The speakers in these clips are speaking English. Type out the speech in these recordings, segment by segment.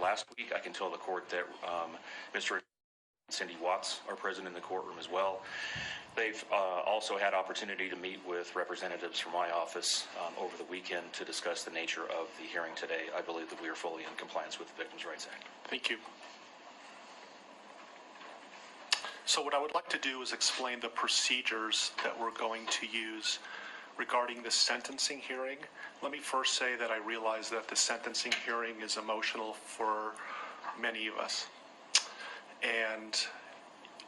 last week. I can tell the court that Mr. Cindy Watts are present in the courtroom as well. They've also had opportunity to meet with representatives from my office over the weekend to discuss the nature of the hearing today. I believe that we are fully in compliance with the Victims' Rights Act. Thank you. So what I would like to do is explain the procedures that we're going to use regarding the sentencing hearing. Let me first say that I realize that the sentencing hearing is emotional for many of us. And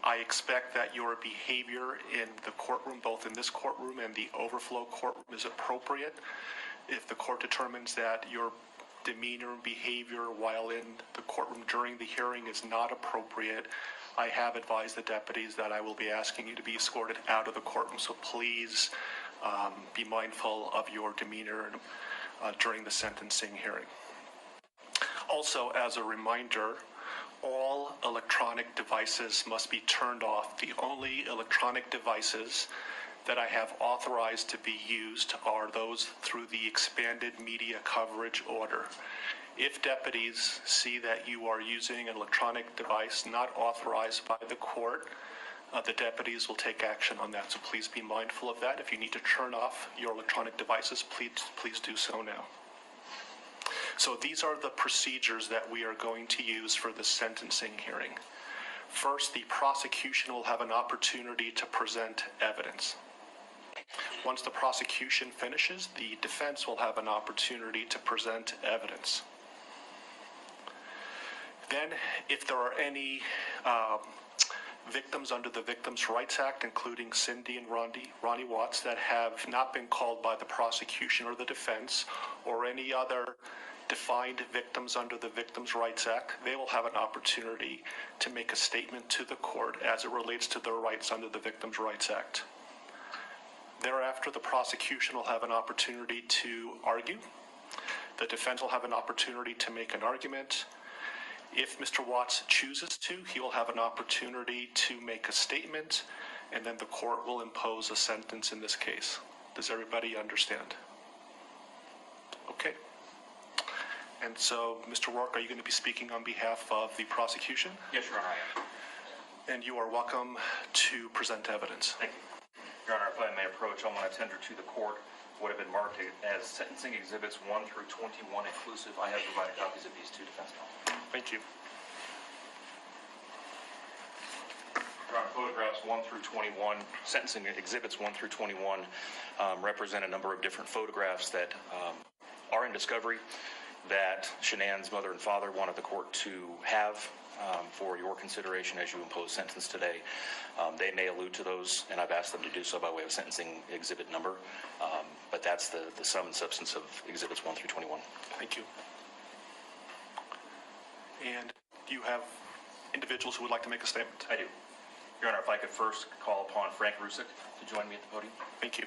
I expect that your behavior in the courtroom, both in this courtroom and the overflow courtroom, is appropriate. If the court determines that your demeanor and behavior while in the courtroom during the hearing is not appropriate, I have advised the deputies that I will be asking you to be escorted out of the courtroom. So please be mindful of your demeanor during the sentencing hearing. Also, as a reminder, all electronic devices must be turned off. The only electronic devices that I have authorized to be used are those through the expanded media coverage order. If deputies see that you are using an electronic device not authorized by the court, the deputies will take action on that. So please be mindful of that. If you need to turn off your electronic devices, please do so now. So these are the procedures that we are going to use for the sentencing hearing. First, the prosecution will have an opportunity to present evidence. Once the prosecution finishes, the defense will have an opportunity to present evidence. Then, if there are any victims under the Victims' Rights Act, including Cindy and Ronnie Watts, that have not been called by the prosecution or the defense, or any other defined victims under the Victims' Rights Act, they will have an opportunity to make a statement to the court as it relates to their rights under the Victims' Rights Act. Thereafter, the prosecution will have an opportunity to argue. The defense will have an opportunity to make an argument. If Mr. Watts chooses to, he will have an opportunity to make a statement, and then the court will impose a sentence in this case. Does everybody understand? Okay. And so, Mr. Rourke, are you going to be speaking on behalf of the prosecution? Yes, Your Honor, I am. And you are welcome to present evidence. Thank you. Your Honor, if I may approach, I want to tender to the court what have been marked as sentencing exhibits 1 through 21 inclusive. I have provided copies of these to defense counsel. Thank you. Your Honor, photographs 1 through 21, sentencing exhibits 1 through 21 represent a number of different photographs that are in discovery that Shanann's mother and father wanted the court to have for your consideration as you impose sentence today. They may allude to those, and I've asked them to do so by way of sentencing exhibit number, but that's the sum and substance of exhibits 1 through 21. Thank you. And do you have individuals who would like to make a statement? I do. Your Honor, if I could first call upon Frank Rusick to join me at the podium. Thank you.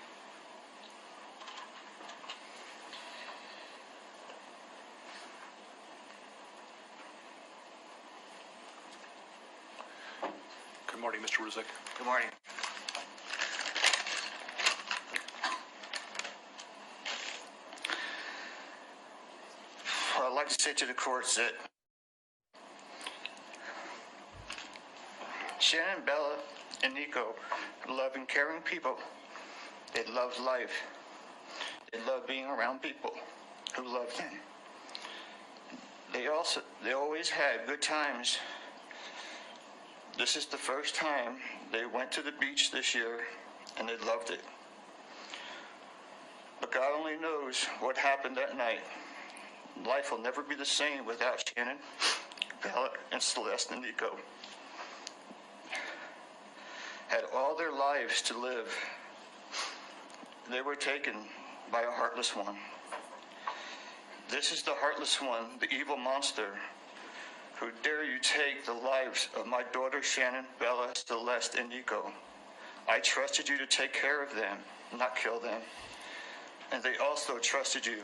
Good morning, Mr. Rusick. Good morning. Well, I'd like to say to the courts that Shanann, Bella, and Nico are loving, caring people. They love life. They love being around people who love them. They always had good times. This is the first time they went to the beach this year, and they loved it. But God only knows what happened that night. Life will never be the same without Shanann, Bella, and Celeste and Nico. Had all their lives to live. They were taken by a heartless one. This is the heartless one, the evil monster, who dare you take the lives of my daughter Shanann, Bella, Celeste, and Nico. I trusted you to take care of them, not kill them. And they also trusted you.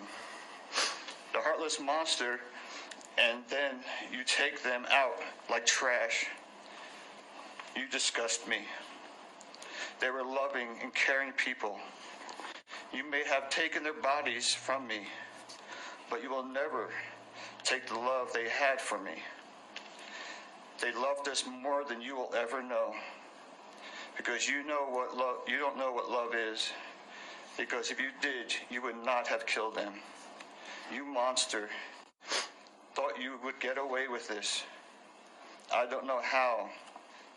The heartless monster, and then you take them out like trash. You disgust me. They were loving and caring people. You may have taken their bodies from me, but you will never take the love they had for me. They loved us more than you will ever know. Because you don't know what love is. Because if you did, you would not have killed them. You monster. Thought you would get away with this. I don't know how.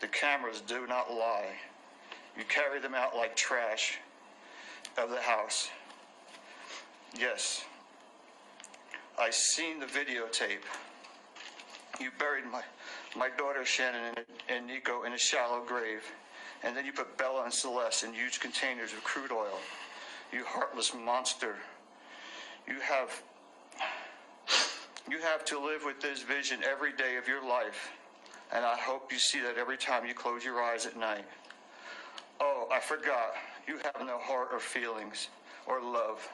The cameras do not lie. You carry them out like trash of the house. Yes. I seen the videotape. You buried my daughter Shannon and Nico in a shallow grave. And then you put Bella and Celeste in huge containers of crude oil. You heartless monster. You have to live with this vision every day of your life. And I hope you see that every time you close your eyes at night. Oh, I forgot. You have no heart or feelings or love.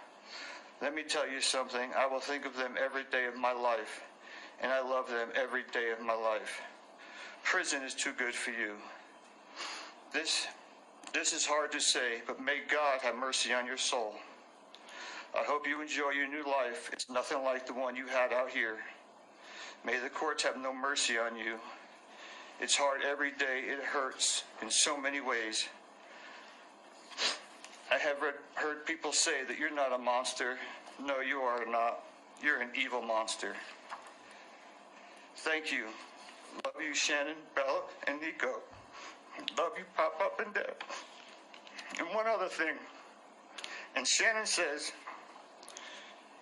Let me tell you something. I will think of them every day of my life. And I love them every day of my life. Prison is too good for you. This is hard to say, but may God have mercy on your soul. I hope you enjoy your new life. It's nothing like the one you had out here. May the courts have no mercy on you. It's hard every day. It hurts in so many ways. I have heard people say that you're not a monster. No, you are not. You're an evil monster. Thank you. Love you, Shannon, Bella, and Nico. Love you, Pop and Dad. And one other thing. And Shannon says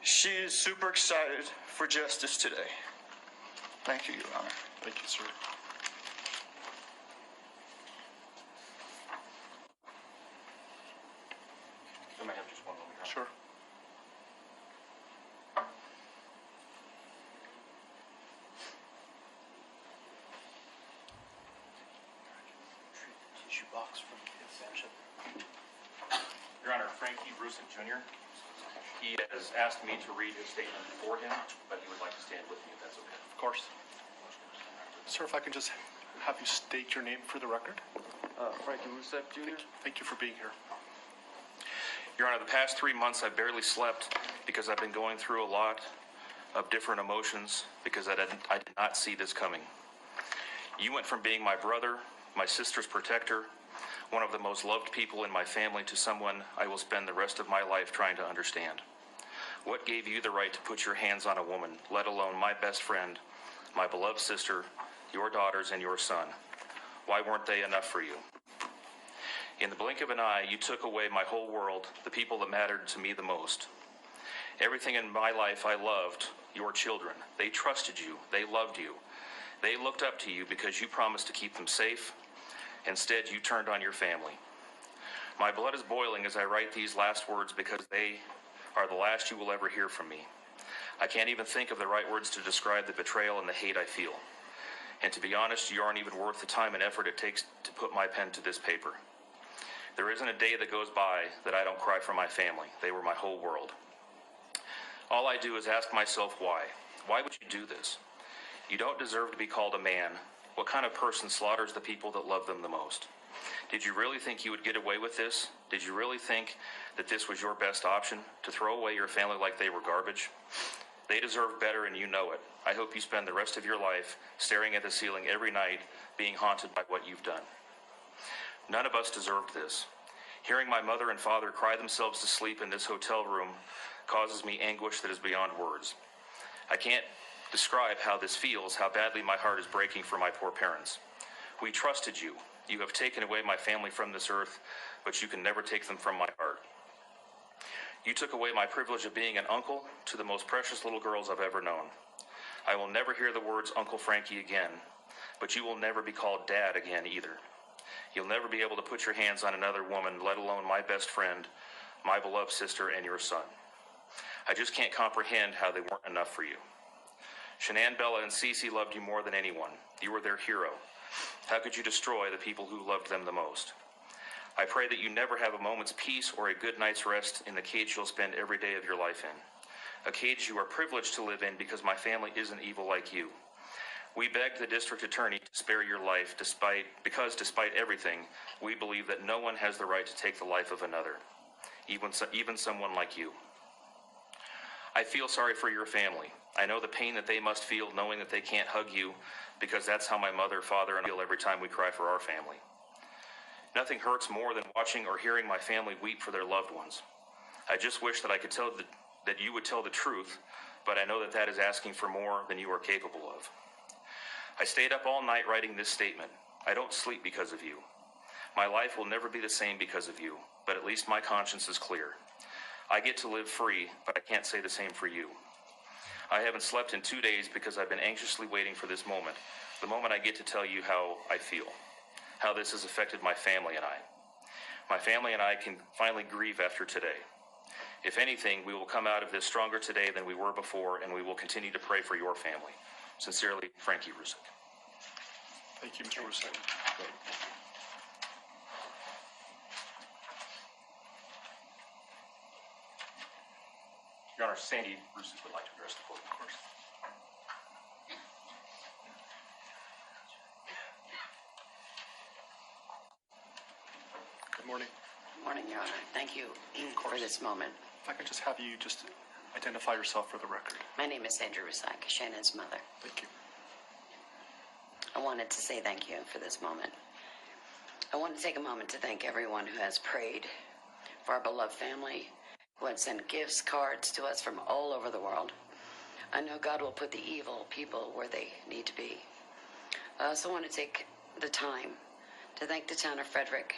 she is super excited for justice today. Thank you, Your Honor. Thank you, sir. I may have just one moment. Sure. Tissue box from the extension. Your Honor, Frankie Brusick Jr., he has asked me to read his statement for him, but he would like to stand with me if that's okay. Of course. Sir, if I can just have you state your name for the record. Frankie Rusek Jr. Thank you for being here. Your Honor, the past 3 months I've barely slept because I've been going through a lot of different emotions because I did not see this coming. You went from being my brother, my sister's protector, one of the most loved people in my family, to someone I will spend the rest of my life trying to understand. What gave you the right to put your hands on a woman, let alone my best friend, my beloved sister, your daughters, and your son? Why weren't they enough for you? In the blink of an eye, you took away my whole world, the people that mattered to me the most. Everything in my life I loved, your children. They trusted you. They loved you. They looked up to you because you promised to keep them safe. Instead, you turned on your family. My blood is boiling as I write these last words because they are the last you will ever hear from me. I can't even think of the right words to describe the betrayal and the hate I feel. And to be honest, you aren't even worth the time and effort it takes to put my pen to this paper. There isn't a day that goes by that I don't cry for my family. They were my whole world. All I do is ask myself why. Why would you do this? You don't deserve to be called a man. What kind of person slaughters the people that love them the most? Did you really think you would get away with this? Did you really think that this was your best option, to throw away your family like they were garbage? They deserve better, and you know it. I hope you spend the rest of your life staring at the ceiling every night, being haunted by what you've done. None of us deserved this. Hearing my mother and father cry themselves to sleep in this hotel room causes me anguish that is beyond words. I can't describe how this feels, how badly my heart is breaking for my poor parents. We trusted you. You have taken away my family from this earth, but you can never take them from my heart. You took away my privilege of being an uncle to the most precious little girls I've ever known. I will never hear the words Uncle Frankie again, but you will never be called Dad again either. You'll never be able to put your hands on another woman, let alone my best friend, my beloved sister, and your son. I just can't comprehend how they weren't enough for you. Shanann, Bella, and Cece loved you more than anyone. You were their hero. How could you destroy the people who loved them the most? I pray that you never have a moment's peace or a good night's rest in the cage you'll spend every day of your life in. A cage you are privileged to live in because my family isn't evil like you. We begged the district attorney to spare your life because despite everything, we believe that no one has the right to take the life of another, even someone like you. I feel sorry for your family. I know the pain that they must feel knowing that they can't hug you, because that's how my mother, father, and I feel every time we cry for our family. Nothing hurts more than watching or hearing my family weep for their loved ones. I just wish that I could tell that you would tell the truth, but I know that that is asking for more than you are capable of. I stayed up all night writing this statement. I don't sleep because of you. My life will never be the same because of you, but at least my conscience is clear. I get to live free, but I can't say the same for you. I haven't slept in 2 days because I've been anxiously waiting for this moment, the moment I get to tell you how I feel, how this has affected my family and I. My family and I can finally grieve after today. If anything, we will come out of this stronger today than we were before, and we will continue to pray for your family. Sincerely, Frankie Rusick. Thank you, Mr. Rusick. Your Honor, Sandy Rusick would like to address the court, of course. Good morning. Good morning, Your Honor. Thank you for this moment. If I could just have you just identify yourself for the record. My name is Sandra Rusak, Shannon's mother. Thank you. I wanted to say thank you for this moment. I want to take a moment to thank everyone who has prayed for our beloved family, who had sent gifts, cards to us from all over the world. I know God will put the evil people where they need to be. I also want to take the time to thank the town of Frederick,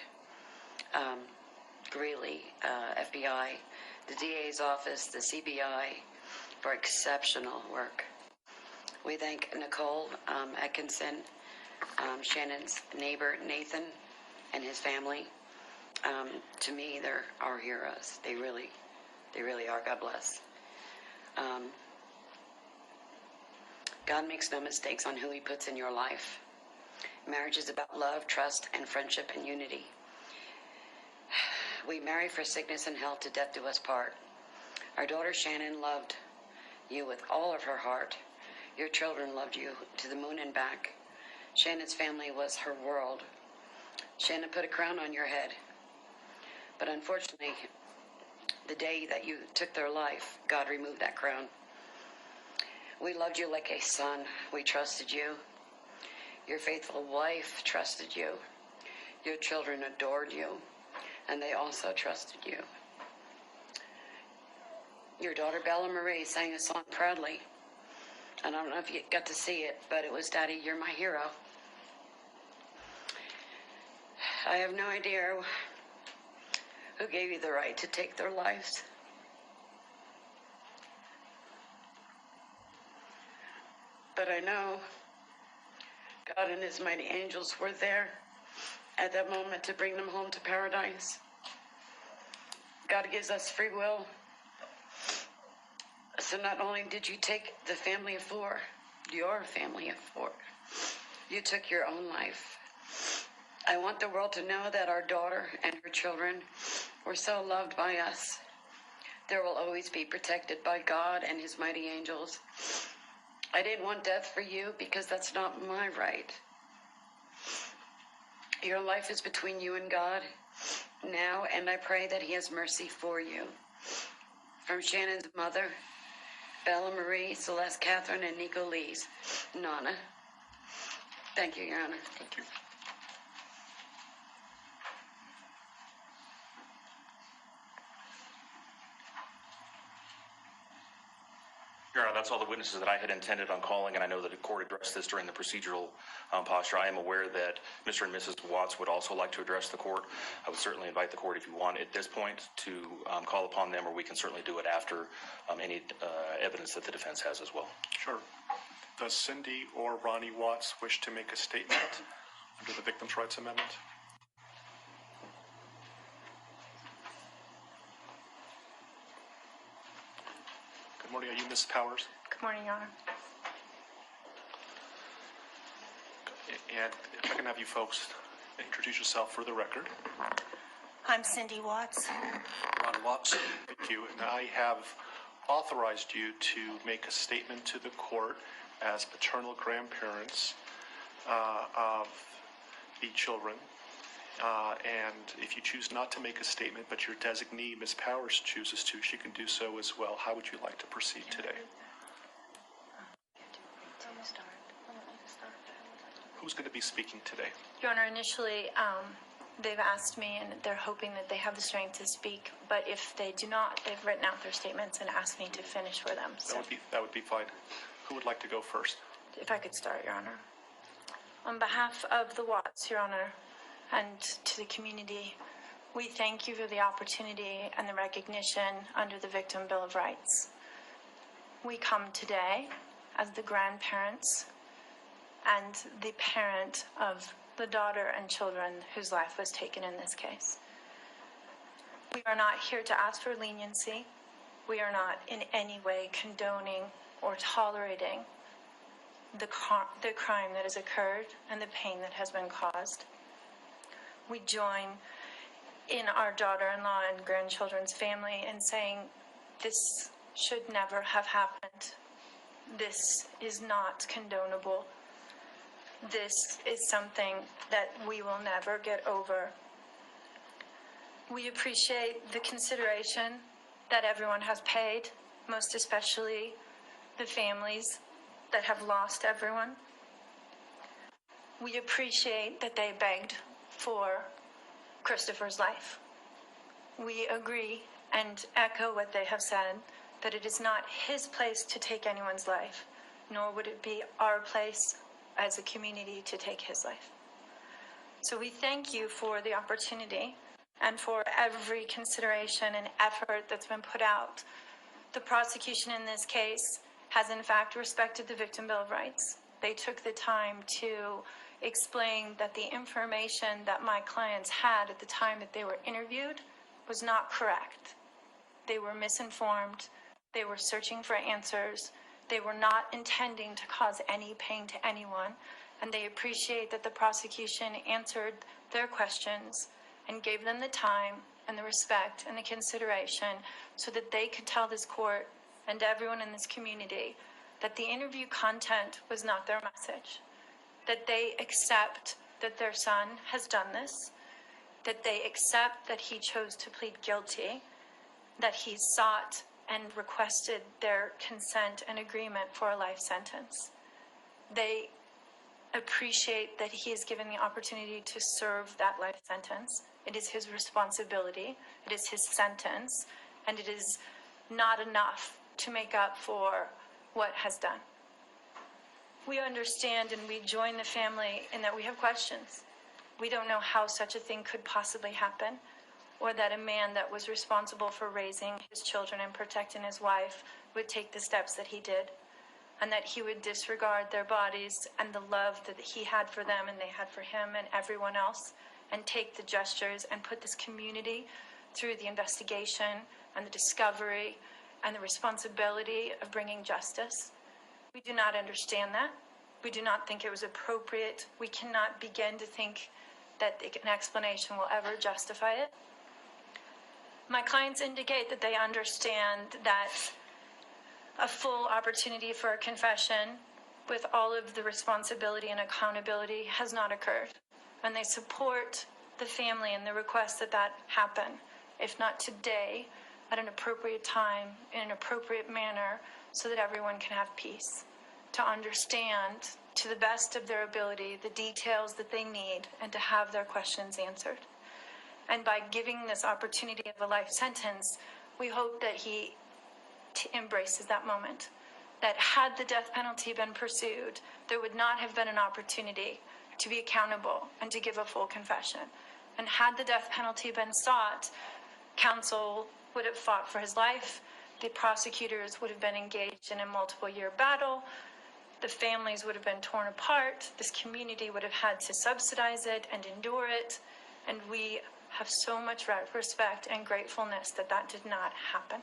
Greeley, FBI, the DA's office, the CBI, for exceptional work. We thank Nicole Atkinson, Shannon's neighbor, Nathan, and his family. To me, they're our heroes. They really are. God bless. God makes no mistakes on who he puts in your life. Marriage is about love, trust, and friendship and unity. We marry for sickness and health, to death do us part. Our daughter Shannon loved you with all of her heart. Your children loved you to the moon and back. Shannon's family was her world. Shannon put a crown on your head. But unfortunately, the day that you took their life, God removed that crown. We loved you like a son. We trusted you. Your faithful wife trusted you. Your children adored you, and they also trusted you. Your daughter Bella Marie sang a song proudly. I don't know if you got to see it, but it was Daddy, You're My Hero. I have no idea who gave you the right to take their lives. But I know God and his mighty angels were there at that moment to bring them home to paradise. God gives us free will. So not only did you take the family of four, your family of four, you took your own life. I want the world to know that our daughter and her children were so loved by us. There will always be protected by God and his mighty angels. I didn't want death for you because that's not my right. Your life is between you and God now, and I pray that he has mercy for you. From Shannon's mother, Bella Marie, Celeste Catherine, and Nico Lee's Nana. Thank you, Your Honor. Thank you. Your Honor, that's all the witnesses that I had intended on calling, and I know that the court addressed this during the procedural posture. I am aware that Mr. and Mrs. Watts would also like to address the court. I would certainly invite the court, if you want, at this point, to call upon them, or we can certainly do it after any evidence that the defense has as well. Sure. Does Cindy or Ronnie Watts wish to make a statement under the Victims' Rights Amendment? Good morning. Are you Ms. Powers? Good morning, Your Honor. And if I can have you folks introduce yourself for the record. I'm Cindy Watts. Ron Watts. Thank you. And I have authorized you to make a statement to the court as paternal grandparents of the children. And if you choose not to make a statement, but your designee, Ms. Powers, chooses to, she can do so as well. How would you like to proceed today? Who's going to be speaking today? Your Honor, initially, they've asked me and they're hoping that they have the strength to speak, but if they do not, they've written out their statements and asked me to finish for them. So That would be fine. Who would like to go first? if I could start, Your Honor. On behalf of the Watts, Your Honor, and to the community, we thank you for the opportunity and the recognition under the Victim Bill of Rights. We come today as the grandparents and the parent of the daughter and children whose life was taken in this case. We are not here to ask for leniency. We are not in any way condoning or tolerating the crime that has occurred and the pain that has been caused. We join in our daughter-in-law and grandchildren's family in saying this should never have happened. This is not condonable. This is something that we will never get over. We appreciate the consideration that everyone has paid, most especially the families that have lost everyone. We appreciate that they begged for Christopher's life. We agree and echo what they have said, that it is not his place to take anyone's life, nor would it be our place as a community to take his life. So we thank you for the opportunity and for every consideration and effort that's been put out. The prosecution in this case has in fact respected the Victim Bill of Rights. They took the time to explain that the information that my clients had at the time that they were interviewed was not correct. They were misinformed. They were searching for answers. They were not intending to cause any pain to anyone, and they appreciate that the prosecution answered their questions and gave them the time and the respect and the consideration so that they could tell this court and everyone in this community that the interview content was not their message, that they accept that their son has done this, that they accept that he chose to plead guilty, that he sought and requested their consent and agreement for a life sentence. They appreciate that he is given the opportunity to serve that life sentence. It is his responsibility, it is his sentence, and it is not enough to make up for what has done. We understand and we join the family in that we have questions. We don't know how such a thing could possibly happen, or that a man that was responsible for raising his children and protecting his wife would take the steps that he did, and that he would disregard their bodies and the love that he had for them and they had for him and everyone else, and take the gestures and put this community through the investigation and the discovery and the responsibility of bringing justice. We do not understand that. We do not think it was appropriate. We cannot begin to think that an explanation will ever justify it. My clients indicate that they understand that a full opportunity for a confession with all of the responsibility and accountability has not occurred. And they support the family and the request that that happen, if not today, at an appropriate time, in an appropriate manner, so that everyone can have peace, to understand to the best of their ability the details that they need and to have their questions answered. And by giving this opportunity of a life sentence, we hope that he embraces that moment. That had the death penalty been pursued, there would not have been an opportunity to be accountable and to give a full confession. And had the death penalty been sought, counsel would have fought for his life, the prosecutors would have been engaged in a multiple-year battle, the families would have been torn apart, this community would have had to subsidize it and endure it, and we have so much respect and gratefulness that that did not happen.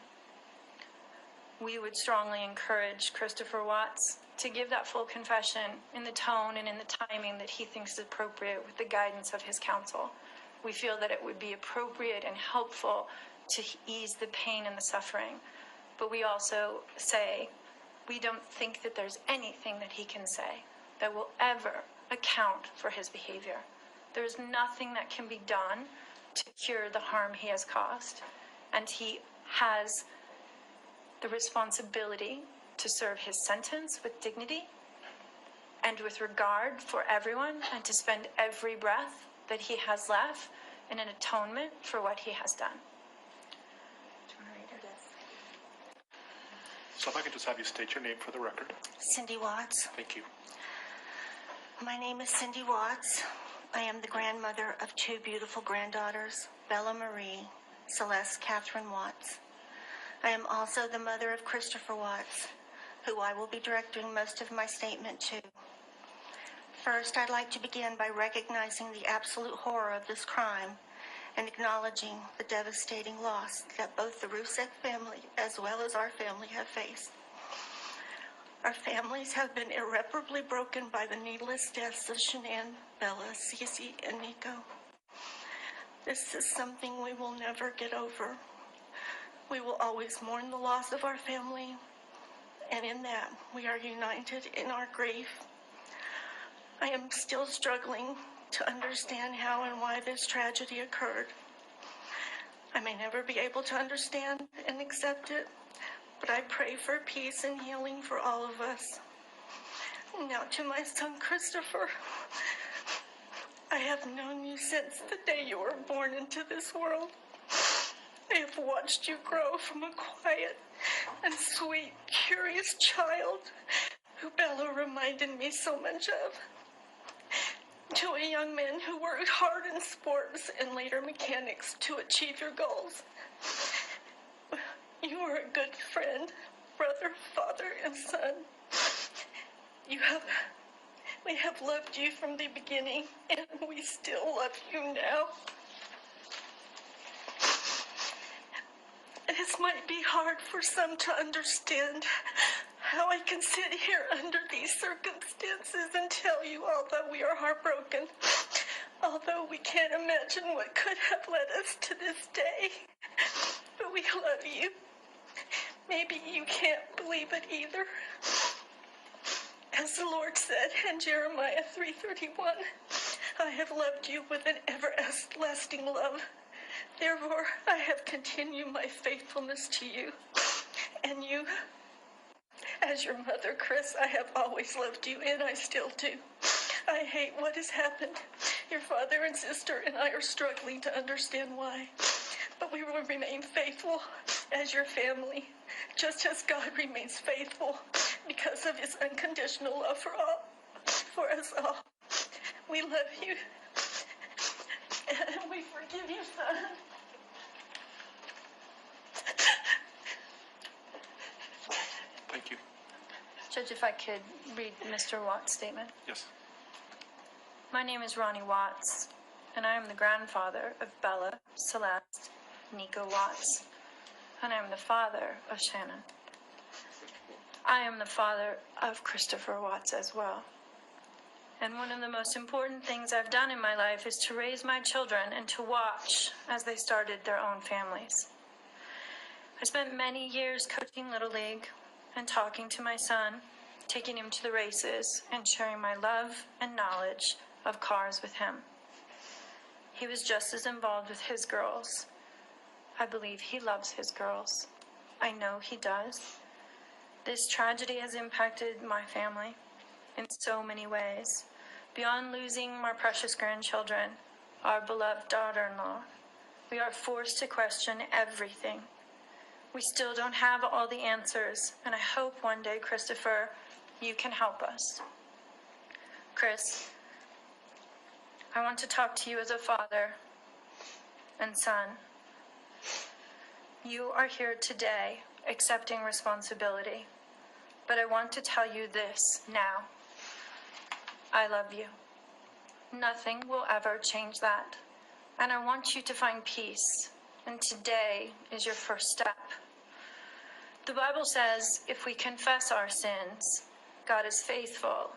We would strongly encourage Christopher Watts to give that full confession in the tone and in the timing that he thinks is appropriate with the guidance of his counsel. We feel that it would be appropriate and helpful to ease the pain and the suffering. But we also say, we don't think that there's anything that he can say that will ever account for his behavior. There's nothing that can be done to cure the harm he has caused. And he has the responsibility to serve his sentence with dignity and with regard for everyone, and to spend every breath that he has left in an atonement for what he has done. Do you want to read it? So if I could just have you state your name for the record. Cindy Watts. Thank you. My name is Cindy Watts. I am the grandmother of two beautiful granddaughters, Bella Marie, Celeste Catherine Watts. I am also the mother of Christopher Watts, who I will be directing most of my statement to. First, I'd like to begin by recognizing the absolute horror of this crime and acknowledging the devastating loss that both the Rusek family as well as our family have faced. Our families have been irreparably broken by the needless deaths of Shanann, Bella, Cece, and Nico. This is something we will never get over. We will always mourn the loss of our family, and in that, we are united in our grief. I am still struggling to understand how and why this tragedy occurred. I may never be able to understand and accept it, but I pray for peace and healing for all of us. Now to my son, Christopher. I have known you since the day you were born into this world. I have watched you grow from a quiet and sweet, curious child who Bella reminded me so much of, to a young man who worked hard in sports and later mechanics to achieve your goals. You are a good friend, brother, father, and son. We have loved you from the beginning, and we still love you now. This might be hard for some to understand, how I can sit here under these circumstances and tell you all that we are heartbroken, although we can't imagine what could have led us to this day. But we love you. Maybe you can't believe it either. As the Lord said in Jeremiah 3:31, I have loved you with an everlasting love. Therefore, I have continued my faithfulness to you. And you, as your mother, Chris, I have always loved you, and I still do. I hate what has happened. Your father and sister and I are struggling to understand why. But we will remain faithful as your family, just as God remains faithful because of his unconditional love for us all. We love you, and we forgive you, son. Thank you. Judge, if I could read Mr. Watts' statement. Yes. My name is Ronnie Watts, and I am the grandfather of Bella, Celeste, Nico Watts, and I am the father of Shannon. I am the father of Christopher Watts as well. And one of the most important things I've done in my life is to raise my children and to watch as they started their own families. I spent many years coaching Little League and talking to my son, taking him to the races, and sharing my love and knowledge of cars with him. He was just as involved with his girls. I believe he loves his girls. I know he does. This tragedy has impacted my family in so many ways. Beyond losing my precious grandchildren, our beloved daughter-in-law, we are forced to question everything. We still don't have all the answers, and I hope one day, Christopher, you can help us. Chris, I want to talk to you as a father and son. You are here today accepting responsibility, but I want to tell you this now. I love you. Nothing will ever change that. And I want you to find peace. And today is your first step. The Bible says if we confess our sins, God is faithful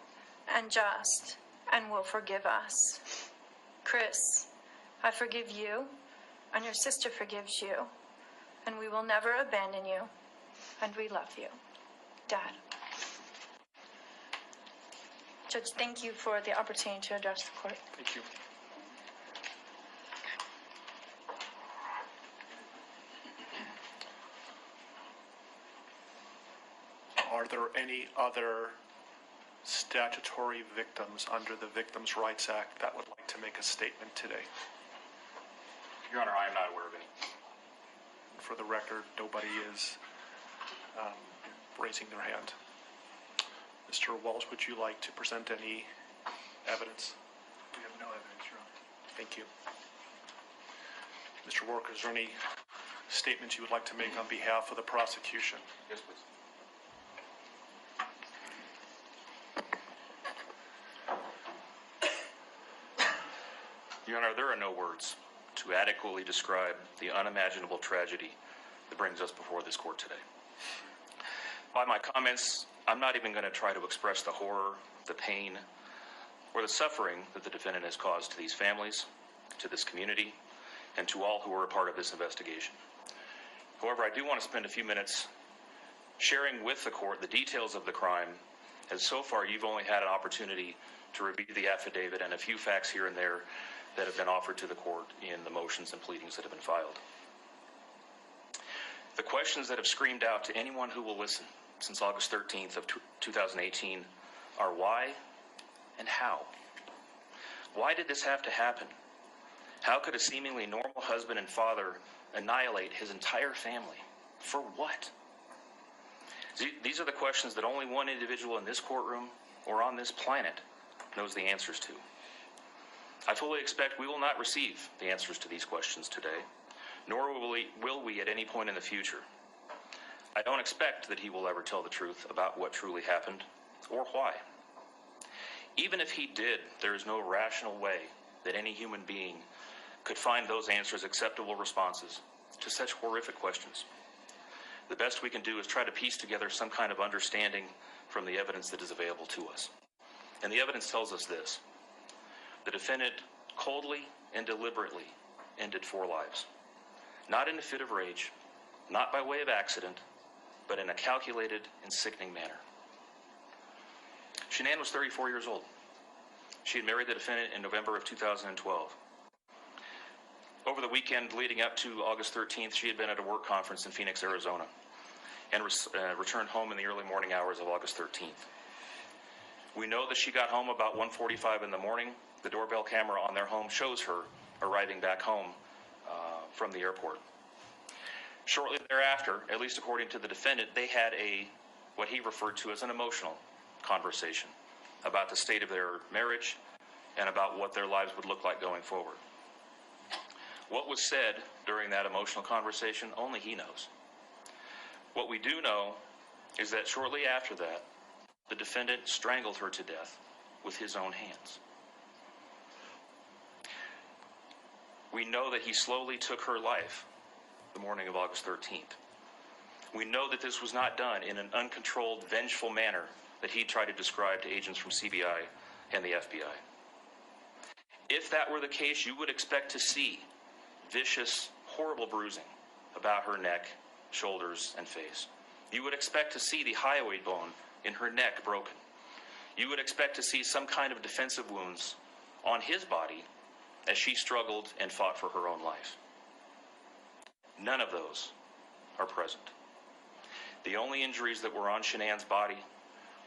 and just and will forgive us. Chris, I forgive you, and your sister forgives you, and we will never abandon you, and we love you. Dad. Judge, thank you for the opportunity to address the court. Thank you. Are there any other statutory victims under the Victims' Rights Act that would like to make a statement today? Your Honor, I am not aware of any. For the record, nobody is raising their hand. Mr. Walsh, would you like to present any evidence? We have no evidence, Your Honor. Thank you. Mr. Walker, is there any statements you would like to make on behalf of the prosecution? Yes, please. Your Honor, there are no words to adequately describe the unimaginable tragedy that brings us before this court today. By my comments, I'm not even going to try to express the horror, the pain, or the suffering that the defendant has caused to these families, to this community, and to all who are a part of this investigation. However, I do want to spend a few minutes sharing with the court the details of the crime, as so far you've only had an opportunity to review the affidavit and a few facts here and there that have been offered to the court in the motions and pleadings that have been filed. The questions that have screamed out to anyone who will listen since August 13th of 2018 are why and how? Why did this have to happen? How could a seemingly normal husband and father annihilate his entire family? For what? These are the questions that only one individual in this courtroom or on this planet knows the answers to. I fully expect we will not receive the answers to these questions today, nor will we at any point in the future. I don't expect that he will ever tell the truth about what truly happened or why. Even if he did, there is no rational way that any human being could find those answers acceptable responses to such horrific questions. The best we can do is try to piece together some kind of understanding from the evidence that is available to us. And the evidence tells us this. The defendant coldly and deliberately ended 4 lives. Not in a fit of rage, not by way of accident, but in a calculated and sickening manner. Shanann was 34 years old. She had married the defendant in November of 2012. Over the weekend leading up to August 13th, she had been at a work conference in Phoenix, Arizona, and returned home in the early morning hours of August 13th. We know that she got home about 1:45 in the morning. The doorbell camera on their home shows her arriving back home from the airport. Shortly thereafter, at least according to the defendant, they had what he referred to as an emotional conversation about the state of their marriage and about what their lives would look like going forward. What was said during that emotional conversation, only he knows. What we do know is that shortly after that, the defendant strangled her to death with his own hands. We know that he slowly took her life the morning of August 13th. We know that this was not done in an uncontrolled, vengeful manner that he tried to describe to agents from CBI and the FBI. If that were the case, you would expect to see vicious, horrible bruising about her neck, shoulders, and face. You would expect to see the hyoid bone in her neck broken. You would expect to see some kind of defensive wounds on his body as she struggled and fought for her own life. None of those are present. The only injuries that were on Shanann's body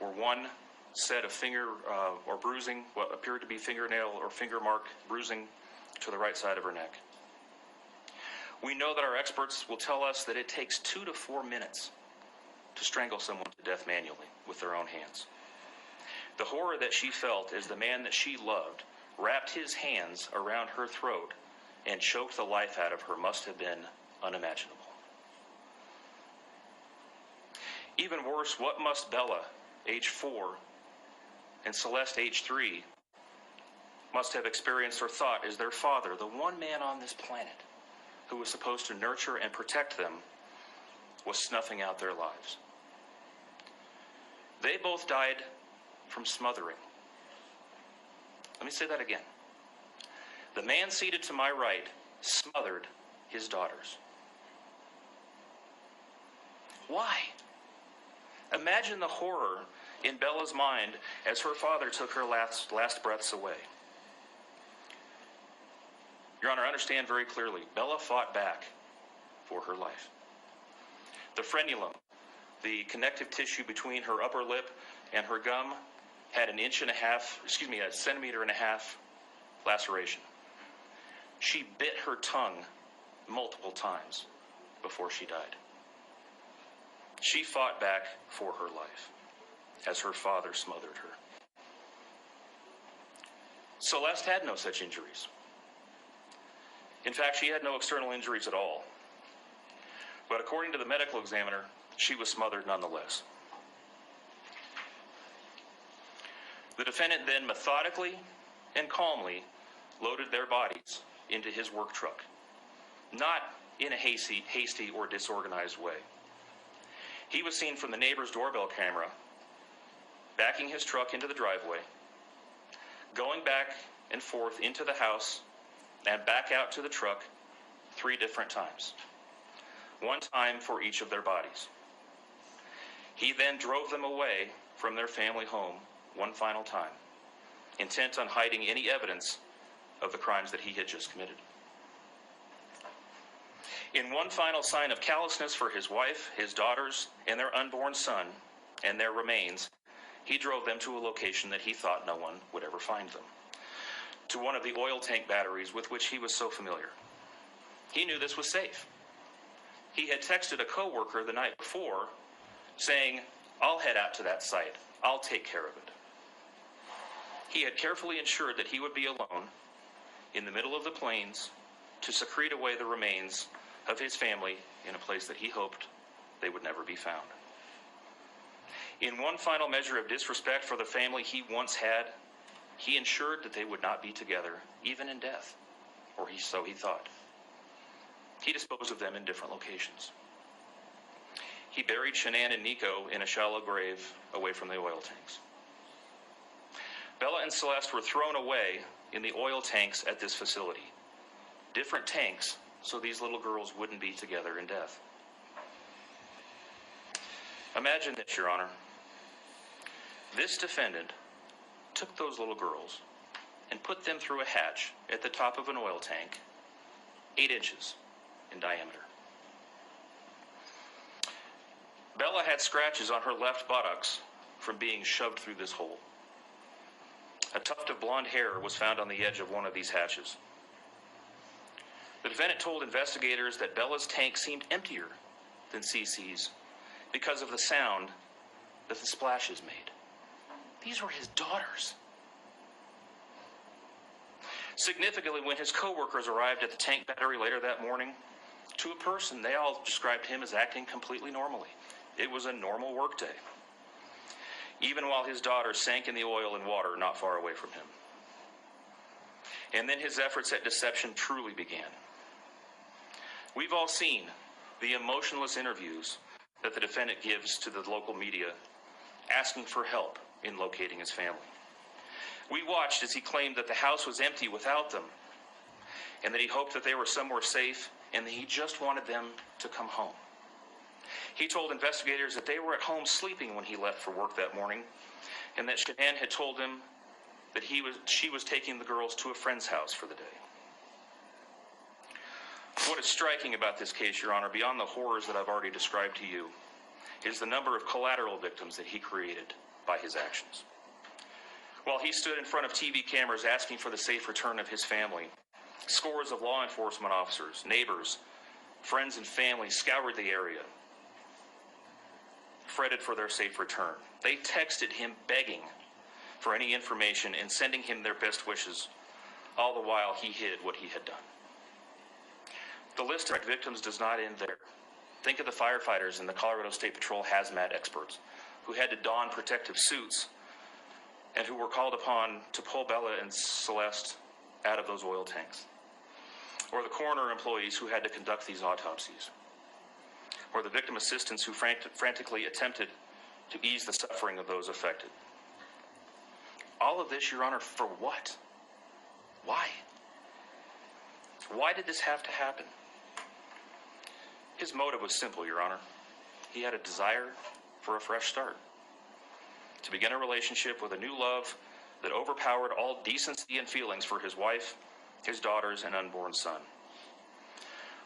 were one set of finger or bruising, what appeared to be fingernail or finger mark bruising to the right side of her neck. We know that our experts will tell us that it takes 2 to 4 minutes to strangle someone to death manually with their own hands. The horror that she felt as the man that she loved wrapped his hands around her throat and choked the life out of her must have been unimaginable. Even worse, what must Bella, age 4, and Celeste, age 3, must have experienced or thought as their father, the one man on this planet who was supposed to nurture and protect them, was snuffing out their lives. They both died from smothering. Let me say that again. The man seated to my right smothered his daughters. Why? Imagine the horror in Bella's mind as her father took her last breaths away. Your Honor, understand very clearly, Bella fought back for her life. The frenulum The connective tissue between her upper lip and her gum had a centimeter and a half laceration. She bit her tongue multiple times before she died. She fought back for her life as her father smothered her. Celeste had no such injuries. In fact, she had no external injuries at all. But according to the medical examiner, she was smothered nonetheless. The defendant then methodically and calmly loaded their bodies into his work truck, not in a hasty or disorganized way. He was seen from the neighbor's doorbell camera backing his truck into the driveway, going back and forth into the house and back out to the truck 3 different times, 1 time for each of their bodies. He then drove them away from their family home 1 final time, intent on hiding any evidence of the crimes that he had just committed. In 1 final sign of callousness for his wife, his daughters, and their unborn son, and their remains, he drove them to a location that he thought no one would ever find them, to one of the oil tank batteries with which he was so familiar. He knew this was safe. He had texted a coworker the night before saying, "I'll head out to that site. I'll take care of it." He had carefully ensured that he would be alone in the middle of the plains to secrete away the remains of his family in a place that he hoped they would never be found. In 1 final measure of disrespect for the family he once had, he ensured that they would not be together, even in death, or so he thought. He disposed of them in different locations. He buried Shanann and Nico in a shallow grave away from the oil tanks. Bella and Celeste were thrown away in the oil tanks at this facility. Different tanks, so these little girls wouldn't be together in death. Imagine this, Your Honor. This defendant took those little girls and put them through a hatch at the top of an oil tank, 8 inches in diameter. Bella had scratches on her left buttocks from being shoved through this hole. A tuft of blonde hair was found on the edge of one of these hatches. The defendant told investigators that Bella's tank seemed emptier than CC's because of the sound that the splashes made. These were his daughters. Significantly, when his coworkers arrived at the tank battery later that morning, to a person, they all described him as acting completely normally. It was a normal workday, even while his daughters sank in the oil and water not far away from him. And then his efforts at deception truly began. We've all seen the emotionless interviews that the defendant gives to the local media, asking for help in locating his family. We watched as he claimed that the house was empty without them, and that he hoped that they were somewhere safe, and that he just wanted them to come home. He told investigators that they were at home sleeping when he left for work that morning, and that Shanann had told him that she was taking the girls to a friend's house for the day. What is striking about this case, Your Honor, beyond the horrors that I've already described to you, is the number of collateral victims that he created by his actions. While he stood in front of TV cameras asking for the safe return of his family, scores of law enforcement officers, neighbors, friends, and family scoured the area, fretted for their safe return. They texted him begging for any information and sending him their best wishes, all the while he hid what he had done. The list of victims does not end there. Think of the firefighters and the Colorado State Patrol hazmat experts who had to don protective suits and who were called upon to pull Bella and Celeste out of those oil tanks. Or the coroner employees who had to conduct these autopsies. Or the victim assistants who frantically attempted to ease the suffering of those affected. All of this, Your Honor, for what? Why? Why did this have to happen? His motive was simple, Your Honor. He had a desire for a fresh start, to begin a relationship with a new love that overpowered all decency and feelings for his wife, his daughters, and unborn son.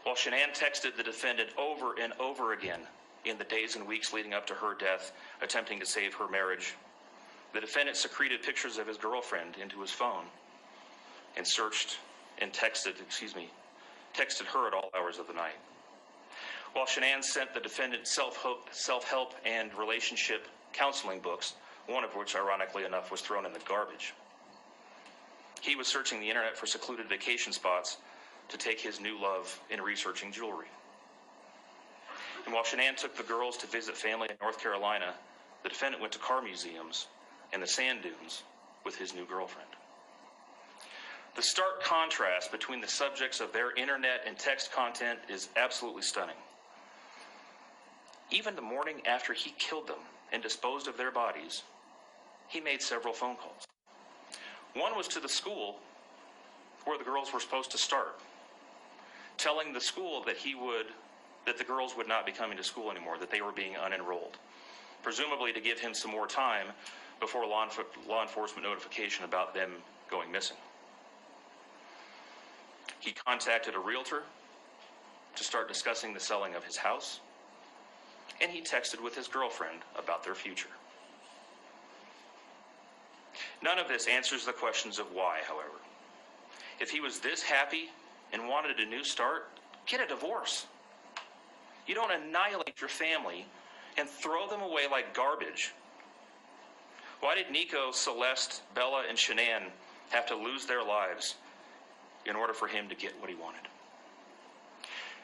While Shanann texted the defendant over and over again, in the days and weeks leading up to her death, attempting to save her marriage. The defendant secreted pictures of his girlfriend into his phone and searched and texted her at all hours of the night. While Shanann sent the defendant self-help and relationship counseling books, one of which, ironically enough, was thrown in the garbage, he was searching the internet for secluded vacation spots to take his new love in researching jewelry. And while Shanann took the girls to visit family in North Carolina, the defendant went to car museums and the sand dunes with his new girlfriend. The stark contrast between the subjects of their internet and text content is absolutely stunning. Even the morning after he killed them and disposed of their bodies, he made several phone calls. One was to the school where the girls were supposed to start, telling the school that the girls would not be coming to school anymore, that they were being unenrolled, presumably to give him some more time before law enforcement notification about them going missing. He contacted a realtor to start discussing the selling of his house, and he texted with his girlfriend about their future. None of this answers the questions of why, however. If he was this happy and wanted a new start, get a divorce. You don't annihilate your family and throw them away like garbage. Why did Nico, Celeste, Bella, and Shanann have to lose their lives in order for him to get what he wanted?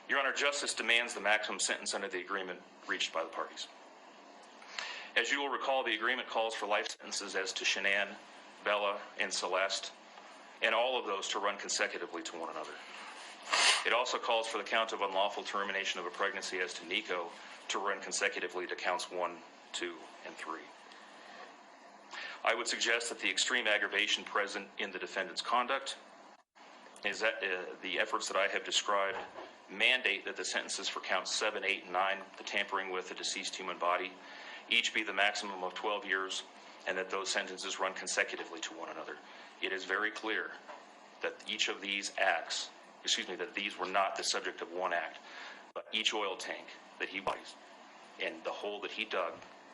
Your Honor, justice demands the maximum sentence under the agreement reached by the parties. As you will recall, the agreement calls for life sentences as to Shanann, Bella, and Celeste, and all of those to run consecutively to one another. It also calls for the count of unlawful termination of a pregnancy as to Nico to run consecutively to counts 1, 2, and 3. I would suggest that the extreme aggravation present in the defendant's conduct is that the efforts that I have described mandate that the sentences for counts 7, 8, and 9, the tampering with the deceased human body, each be the maximum of 12 years, and that those sentences run consecutively to one another. It is very clear that each of these acts, that these were not the subject of one act, but each oil tank that he bought and the hole that he dug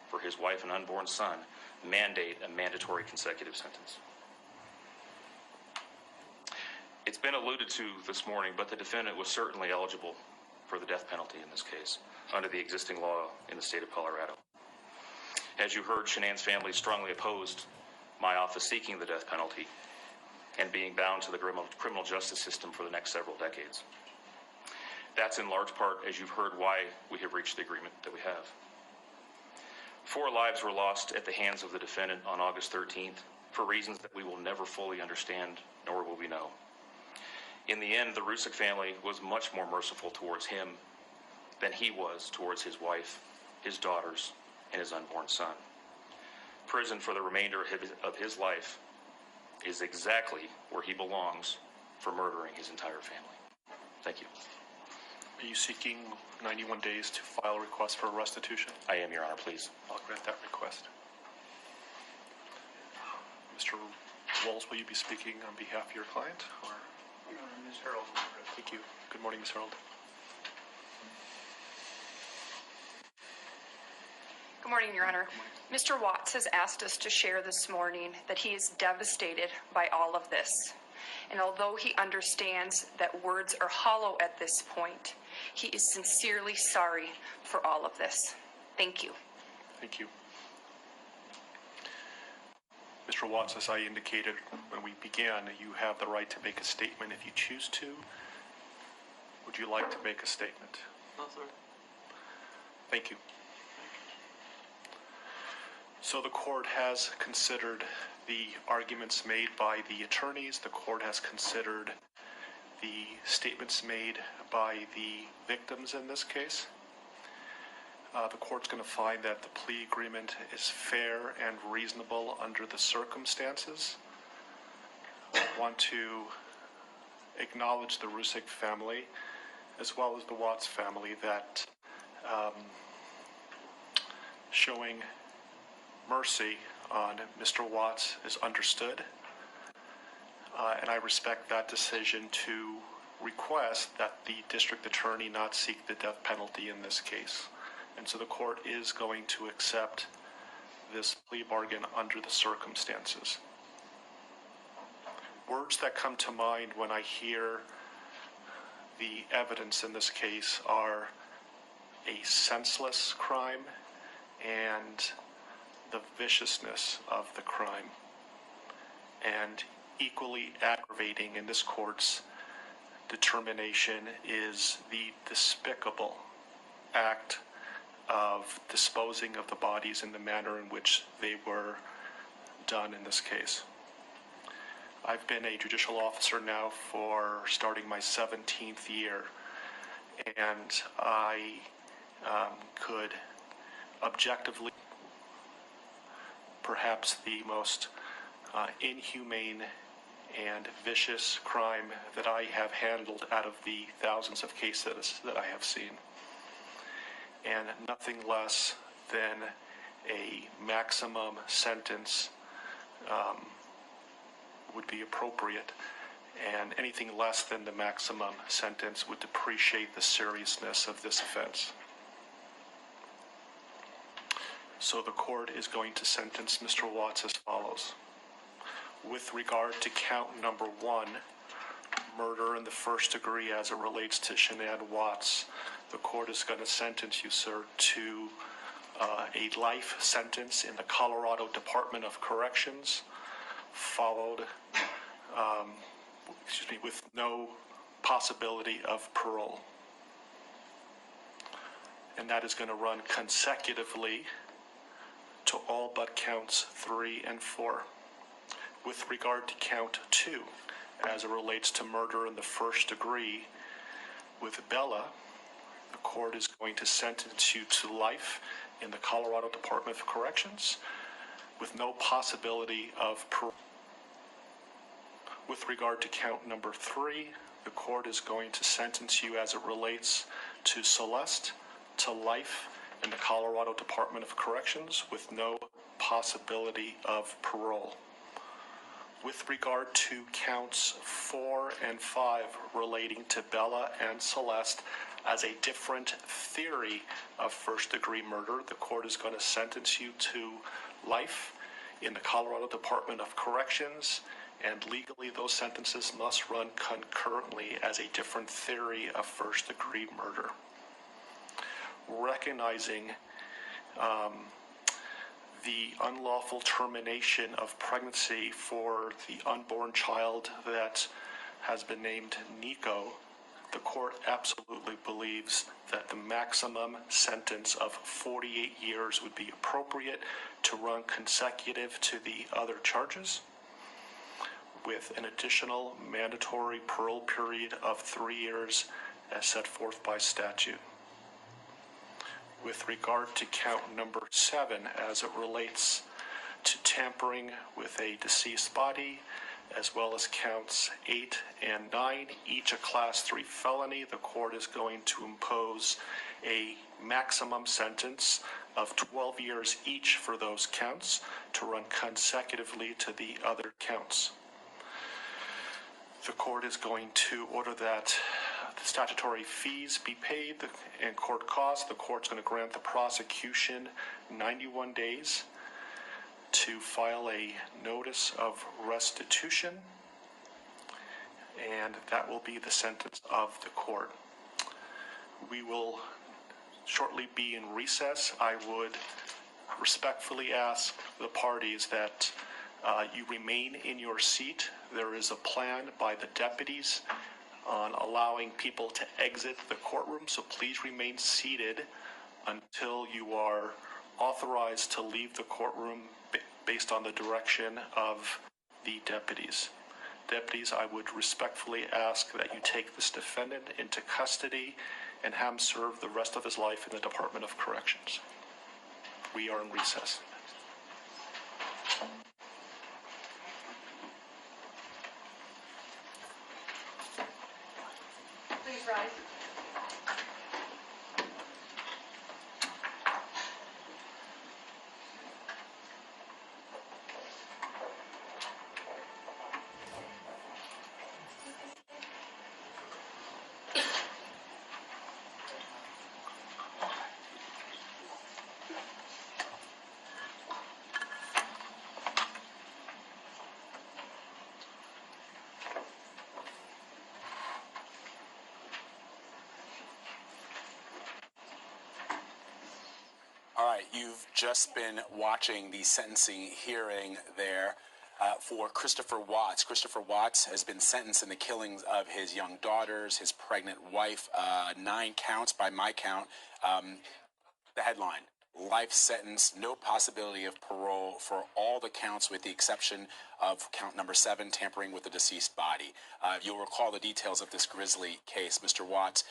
for his wife and unborn son mandate a mandatory consecutive sentence. It's been alluded to this morning, but the defendant was certainly eligible for the death penalty in this case under the existing law in the state of Colorado. As you heard, Shanann's family strongly opposed my office seeking the death penalty and being bound to the criminal justice system for the next several decades. That's in large part, as you've heard, why we have reached the agreement that we have. 4 lives were lost at the hands of the defendant on August 13th for reasons that we will never fully understand, nor will we know. In the end, the Rusick family was much more merciful towards him than he was towards his wife, his daughters, and his unborn son. Prison for the remainder of his life is exactly where he belongs for murdering his entire family. Thank you. Are you seeking 91 days to file a request for restitution? I am, Your Honor, please. I'll grant that request. Mr. Walls, will you be speaking on behalf of your client? Or? Ms. Harold. Thank you. Good morning, Ms. Harold. Good morning, Your Honor. Mr. Watts has asked us to share this morning that he is devastated by all of this. And although he understands that words are hollow at this point, he is sincerely sorry for all of this. Thank you. Thank you. Mr. Watts, as I indicated when we began, you have the right to make a statement if you choose to. Would you like to make a statement? No, sir. Thank you. So the court has considered the arguments made by the attorneys. The court has considered the statements made by the victims in this case. The court's going to find that the plea agreement is fair and reasonable under the circumstances. I want to acknowledge the Rusick family as well as the Watts family that showing mercy on Mr. Watts is understood, and I respect that decision to request that the district attorney not seek the death penalty in this case. And so the court is going to accept this plea bargain under the circumstances. Words that come to mind when I hear the evidence in this case are a senseless crime and the viciousness of the crime. And equally aggravating in this court's determination is the despicable act of disposing of the bodies in the manner in which they were done in this case. I've been a judicial officer now for starting my 17th year, and I could objectively, perhaps the most inhumane and vicious crime that I have handled out of the thousands of cases that I have seen. And nothing less than a maximum sentence would be appropriate, and anything less than the maximum sentence would depreciate the seriousness of this offense. So the court is going to sentence Mr. Watts as follows. With regard to count number 1, murder in the first degree as it relates to Shanann Watts, the court is going to sentence you, sir, to a life sentence in the Colorado Department of Corrections, followed, with no possibility of parole. And that is going to run consecutively to all but counts 3 and 4. With regard to count 2, as it relates to murder in the first degree with Bella, the court is going to sentence you to life in the Colorado Department of Corrections with no possibility of parole. With regard to count number 3, the court is going to sentence you as it relates to Celeste to life in the Colorado Department of Corrections with no possibility of parole. With regard to counts 4 and 5 relating to Bella and Celeste as a different theory of first-degree murder, the court is going to sentence you to life in the Colorado Department of Corrections, and legally those sentences must run concurrently as a different theory of first-degree murder. Recognizing the unlawful termination of pregnancy for the unborn child that has been named Nico, the court absolutely believes that the maximum sentence of 48 years would be appropriate to run consecutive to the other charges, with an additional mandatory parole period of 3 years as set forth by statute. With regard to count number 7, as it relates to tampering with a deceased body, as well as counts 8 and 9, each a class 3 felony, the court is going to impose a maximum sentence of 12 years each for those counts to run consecutively to the other counts. The court is going to order that the statutory fees be paid and court costs. The court's going to grant the prosecution 91 days to file a notice of restitution, and that will be the sentence of the court. We will shortly be in recess. I would respectfully ask the parties that you remain in your seat. There is a plan by the deputies on allowing people to exit the courtroom, so please remain seated until you are authorized to leave the courtroom based on the direction of the deputies. Deputies, I would respectfully ask that you take this defendant into custody and have him serve the rest of his life in the Department of Corrections. We are in recess. Please rise. right, you've just been watching the sentencing hearing there for Christopher Watts. Christopher Watts has been sentenced in the killings of his young daughters, his pregnant wife, 9 counts by my count. The headline: life sentence, no possibility of parole for all the counts with the exception of count number 7, tampering with the deceased body. You'll recall the details of this grisly case. Mr. Watts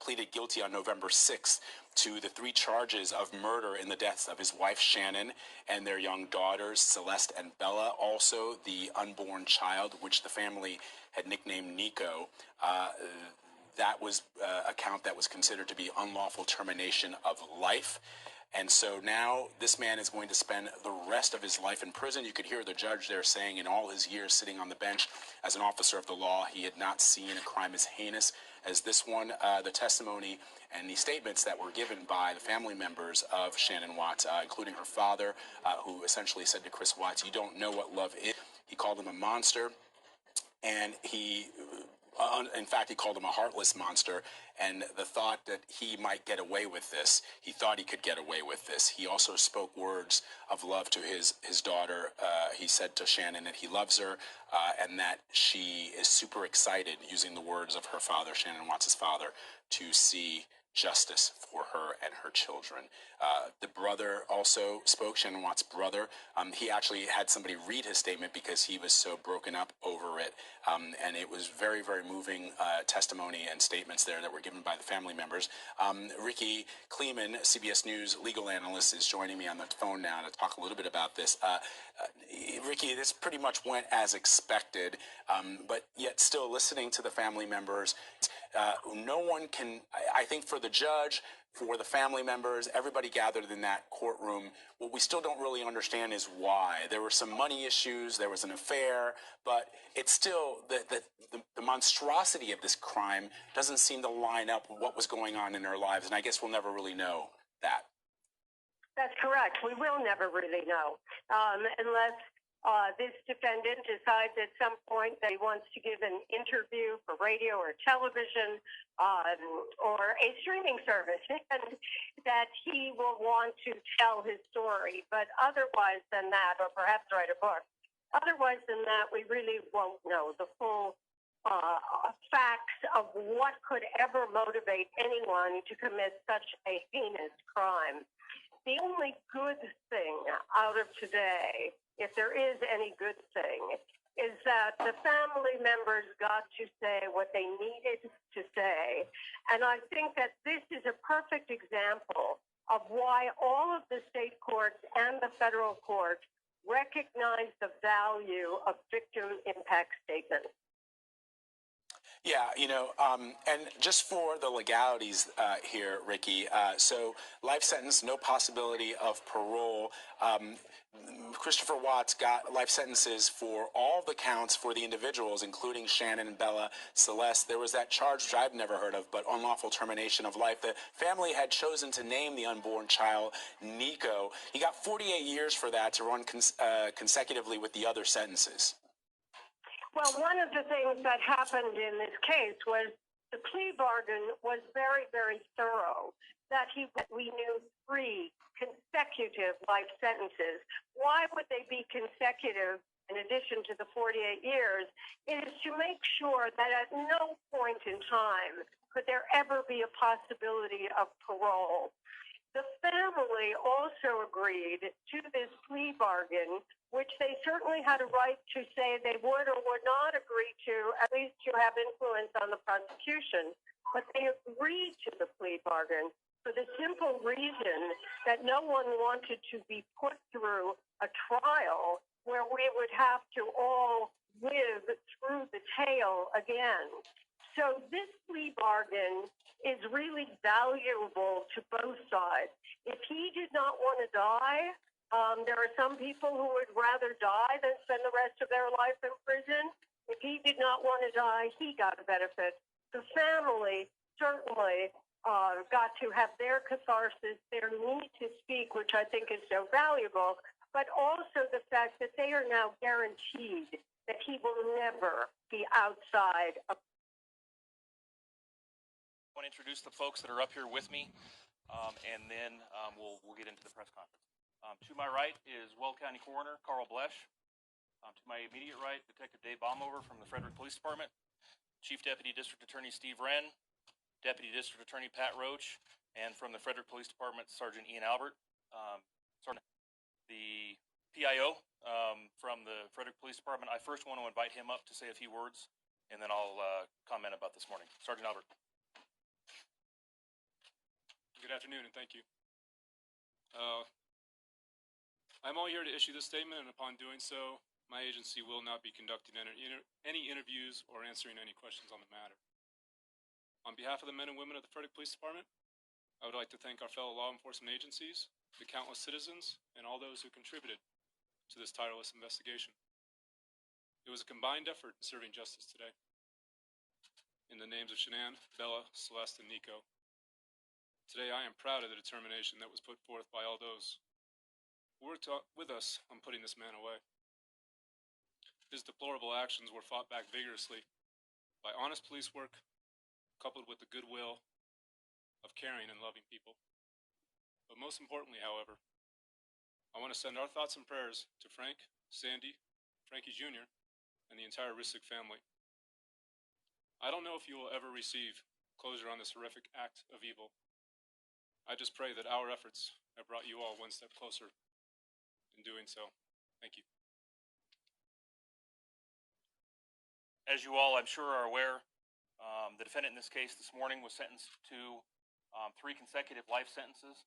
pleaded guilty on November 6th to the 3 charges of murder in the deaths of his wife Shannon and their young daughters Celeste and Bella, also the unborn child, which the family had nicknamed Nico. That was a count that was considered to be unlawful termination of life. And so now this man is going to spend the rest of his life in prison. You could hear the judge there saying in all his years sitting on the bench as an officer of the law, he had not seen a crime as heinous as this one. The testimony and the statements that were given by the family members of Shannon Watts, including her father, who essentially said to Chris Watts, "You don't know what love is." He called him a monster, and in fact, he called him a heartless monster, and the thought that he might get away with this, he thought he could get away with this. He also spoke words of love to his daughter. He said to Shannon that he loves her and that she is super excited, using the words of her father, Shannon Watts' father, to see justice for her and her children. The brother also spoke, Shannon Watts' brother. He actually had somebody read his statement because he was so broken up over it. And it was very, very moving testimony and statements there that were given by the family members. Ricky Kleeman, CBS News legal analyst, is joining me on the phone now to talk a little bit about this. Ricky, this pretty much went as expected, but yet still listening to the family members, no one can, I think for the judge, for the family members, everybody gathered in that courtroom, what we still don't really understand is why. There were some money issues, there was an affair, but it's still, the monstrosity of this crime doesn't seem to line up with what was going on in their lives, and I guess we'll never really know that. That's correct. We will never really know unless this defendant decides at some point that he wants to give an interview for radio or television or a streaming service, and that he will want to tell his story. But otherwise than that, or perhaps write a book, otherwise than that, we really won't know the full facts of what could ever motivate anyone to commit such a heinous crime. The only good thing out of today, if there is any good thing, is that the family members got to say what they needed to say. And I think that this is a perfect example of why all of the state courts and the federal court recognize the value of victim impact statements. Yeah, and just for the legalities here, Ricky, so life sentence, no possibility of parole. Christopher Watts got life sentences for all the counts for the individuals, including Shannon and Bella, Celeste. There was that charge, which I've never heard of, but unlawful termination of life. The family had chosen to name the unborn child Nico. He got 48 years for that to run consecutively with the other sentences. Well, one of the things that happened in this case was the plea bargain was very, very thorough, that we knew 3 consecutive life sentences. Why would they be consecutive in addition to the 48 years? It is to make sure that at no point in time could there ever be a possibility of parole. The family also agreed to this plea bargain, which they certainly had a right to say they would or would not agree to, at least to have influence on the prosecution. But they agreed to the plea bargain for the simple reason that no one wanted to be put through a trial where we would have to all live through the tale again. So this plea bargain is really valuable to both sides. If he did not want to die, there are some people who would rather die than spend the rest of their life in prison. If he did not want to die, he got a benefit. The family certainly got to have their catharsis, their need to speak, which I think is so valuable, but also the fact that they are now guaranteed that he will never be outside of. I want to introduce the folks that are up here with me. and then we'll get into the press conference. To my right is Weld County Coroner Carl Blesch. To my immediate right, Detective Dave Baumover from the Frederick Police Department, Chief Deputy District Attorney Steve Wren, Deputy District Attorney Pat Roach, and from the Frederick Police Department, Sergeant Ian Albert. The PIO from the Frederick Police Department, I first want to invite him up to say a few words, and then I'll comment about this morning. Sergeant Albert. Good afternoon, and thank you. I'm all here to issue this statement, and upon doing so, my agency will not be conducting any interviews or answering any questions on the matter. On behalf of the men and women of the Frederick Police Department, I would like to thank our fellow law enforcement agencies, the countless citizens, and all those who contributed to this tireless investigation. It was a combined effort in serving justice today. In the names of Shanann, Bella, Celeste, and Nico, today I am proud of the determination that was put forth by all those who worked with us on putting this man away. His deplorable actions were fought back vigorously by honest police work, coupled with the goodwill of caring and loving people. But most importantly, however, I want to send our thoughts and prayers to Frank, Sandy, Frankie Jr., and the entire Rissick family. I don't know if you will ever receive closure on this horrific act of evil. I just pray that our efforts have brought you all one step closer in doing so. Thank you. As you all, I'm sure, are aware, the defendant in this case this morning was sentenced to 3 consecutive life sentences,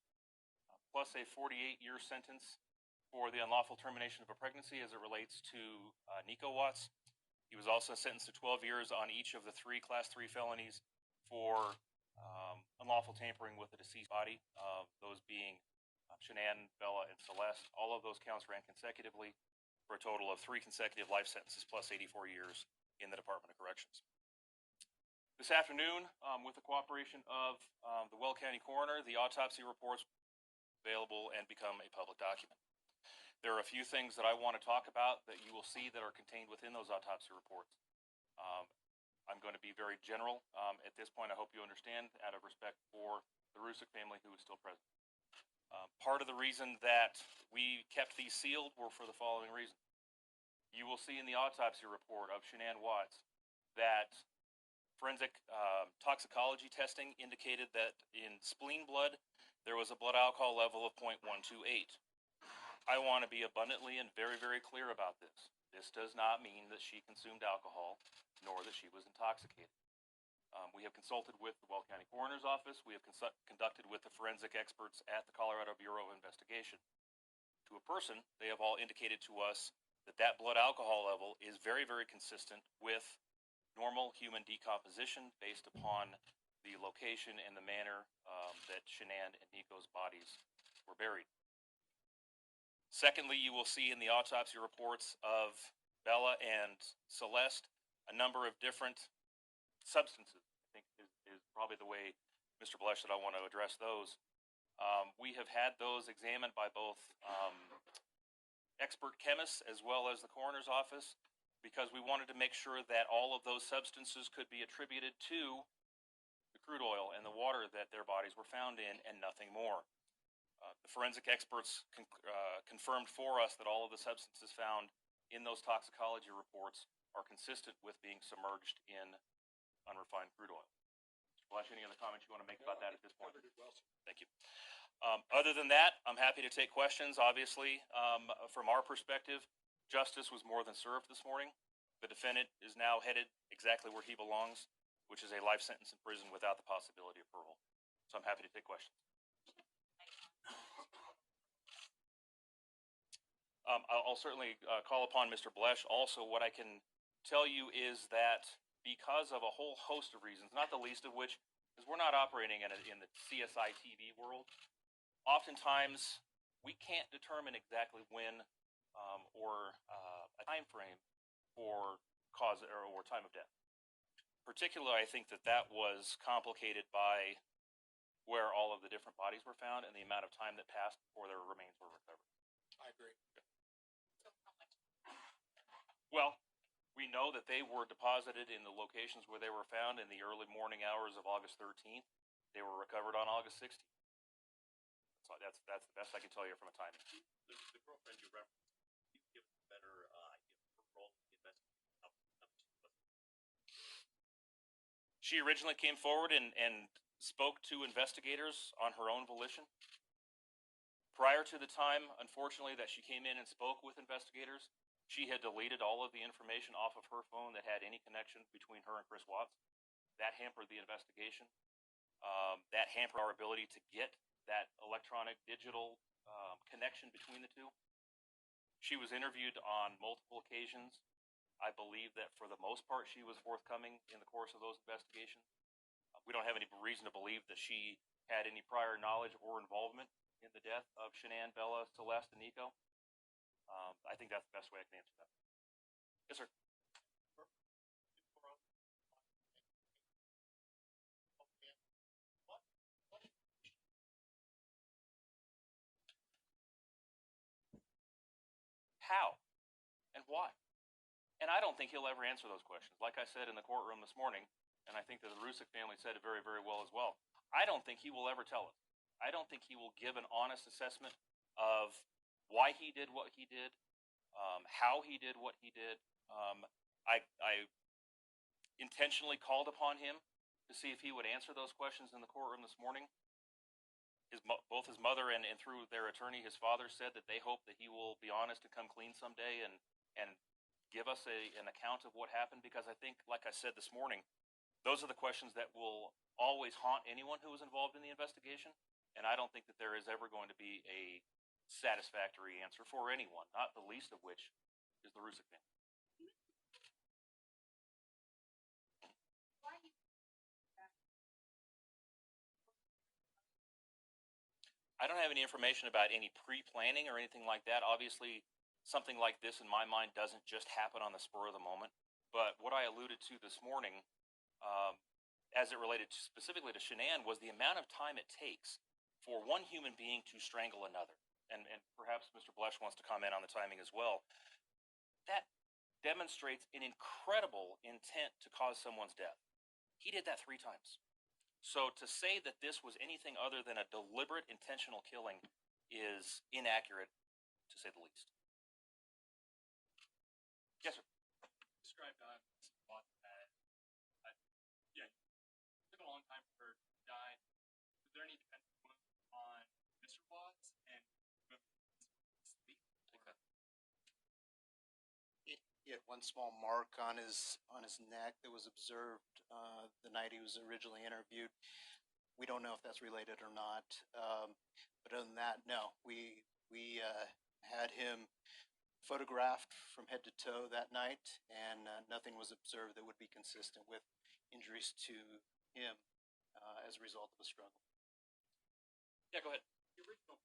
plus a 48-year sentence for the unlawful termination of a pregnancy as it relates to Nico Watts. He was also sentenced to 12 years on each of the 3 Class 3 felonies for unlawful tampering with the deceased body, those being Shanann, Bella, and Celeste. All of those counts ran consecutively for a total of 3 consecutive life sentences plus 84 years in the Department of Corrections. This afternoon, with the cooperation of the Weld County Coroner, the autopsy reports available and become a public document. There are a few things that I want to talk about that you will see that are contained within those autopsy reports. I'm going to be very general at this point. I hope you understand, out of respect for the Rusick family who is still present. Part of the reason that we kept these sealed were for the following reason. You will see in the autopsy report of Shanann Watts that forensic toxicology testing indicated that in spleen blood, there was a blood alcohol level of 0.128. I want to be abundantly and very, very clear about this. This does not mean that she consumed alcohol, nor that she was intoxicated. We have consulted with the Weld County Coroner's Office. We have conducted with the forensic experts at the Colorado Bureau of Investigation. To a person, they have all indicated to us that that blood alcohol level is very, very consistent with normal human decomposition based upon the location and the manner that Shanann and Nico's bodies were buried. Secondly, you will see in the autopsy reports of Bella and Celeste a number of different substances. I think is probably the way, Mr. Blesch, that I want to address those. We have had those examined by both expert chemists as well as the coroner's office because we wanted to make sure that all of those substances could be attributed to the crude oil and the water that their bodies were found in and nothing more. The forensic experts confirmed for us that all of the substances found in those toxicology reports are consistent with being submerged in unrefined crude oil. Mr. Blesch, any other comments you want to make about that at this point? Thank you. Other than that, I'm happy to take questions. Obviously, from our perspective, justice was more than served this morning. The defendant is now headed exactly where he belongs, which is a life sentence in prison without the possibility of parole. So I'm happy to take questions. I'll certainly call upon Mr. Blesch. Also, what I can tell you is that because of a whole host of reasons, not the least of which is we're not operating in the CSI TV world, oftentimes we can't determine exactly when or a time frame for cause or time of death. Particularly, I think that was complicated by where all of the different bodies were found and the amount of time that passed before their remains were recovered. I agree. Well, we know that they were deposited in the locations where they were found in the early morning hours of August 13th. They were recovered on August 16th. That's the best I can tell you from a timing. The girlfriend you referenced, can you give us a better idea of her role in the investigation? She originally came forward and spoke to investigators on her own volition. Prior to the time, unfortunately, that she came in and spoke with investigators, she had deleted all of the information off of her phone that had any connection between her and Chris Watts. That hampered the investigation. That hampered our ability to get that electronic digital connection between the two. She was interviewed on multiple occasions. I believe that for the most part she was forthcoming in the course of those investigations. We don't have any reason to believe that she had any prior knowledge or involvement in the death of Shanann, Bella, Celeste, and Nico. I think that's the best way I can answer that. Yes, sir. How and why? And I don't think he'll ever answer those questions. Like I said in the courtroom this morning, and I think that the Rusick family said it very, very well as well, I don't think he will ever tell us. I don't think he will give an honest assessment of why he did what he did, how he did what he did. I intentionally called upon him to see if he would answer those questions in the courtroom this morning. Both his mother and through their attorney, his father, said that they hope that he will be honest and come clean someday and give us an account of what happened, because I think, like I said this morning, those are the questions that will always haunt anyone who was involved in the investigation, and I don't think that there is ever going to be a satisfactory answer for anyone, not the least of which is the Rusick family. I don't have any information about any pre-planning or anything like that. Obviously, something like this in my mind doesn't just happen on the spur of the moment. But what I alluded to this morning, as it related specifically to Shanann, was the amount of time it takes for one human being to strangle another. And perhaps Mr. Blesh wants to comment on the timing as well. That demonstrates an incredible intent to cause someone's death. He did that 3 times. So to say that this was anything other than a deliberate, intentional killing is inaccurate, to say the least. Yes, sir. Described Watts as, yeah, it took a long time for her to die. Was there any defense on Mr. Watts and He had one small mark on his neck that was observed the night he was originally interviewed. We don't know if that's related or not. But other than that, no. We had him photographed from head to toe that night, and nothing was observed that would be consistent with injuries to him as a result of a struggle. Yeah, go ahead. the original?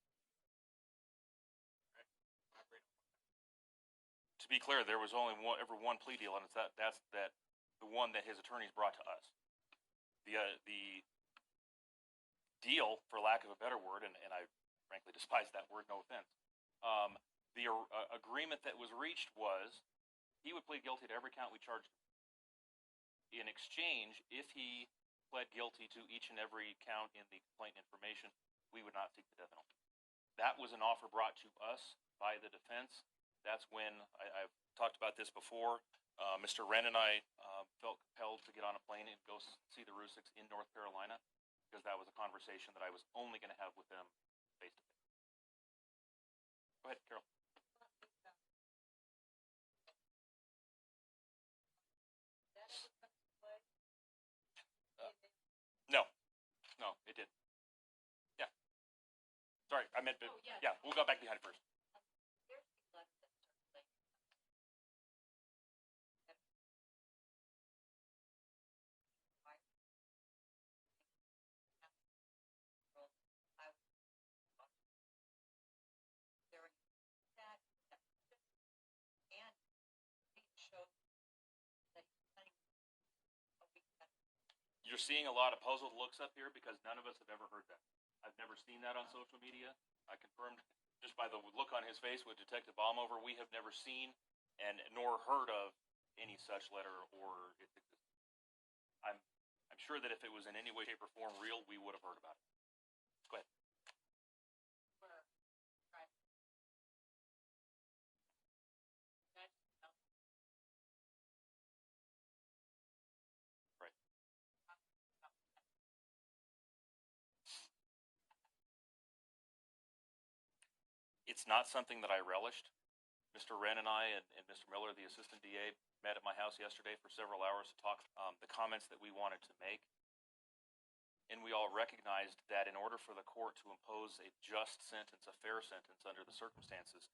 To be clear, there was only ever one plea deal, and that's the one that his attorneys brought to us. The deal, for lack of a better word, and I frankly despise that word, no offense. The agreement that was reached was he would plead guilty to every count we charged him. In exchange, if he pled guilty to each and every count in the complaint information, we would not seek the death penalty. That was an offer brought to us by the defense. That's when I've talked about this before. Mr. Wren and I felt compelled to get on a plane and go see the Rusicks in North Carolina, because that was a conversation that I was only going to have with them face to face. Go ahead, Carol. No, it did. Yeah. Sorry, I meant, yeah, we'll go back behind it first. You're seeing a lot of puzzled looks up here because none of us have ever heard that. I've never seen that on social media. I confirmed just by the look on his face with Detective Baumhover, we have never seen and nor heard of any such letter or its existence. I'm sure that if it was in any way, shape, or form real, we would have heard about it. Go ahead. It's not something that I relished. Mr. Wren and I and Mr. Miller, the assistant DA, met at my house yesterday for several hours to talk the comments that we wanted to make. And we all recognized that in order for the court to impose a just sentence, a fair sentence under the circumstances,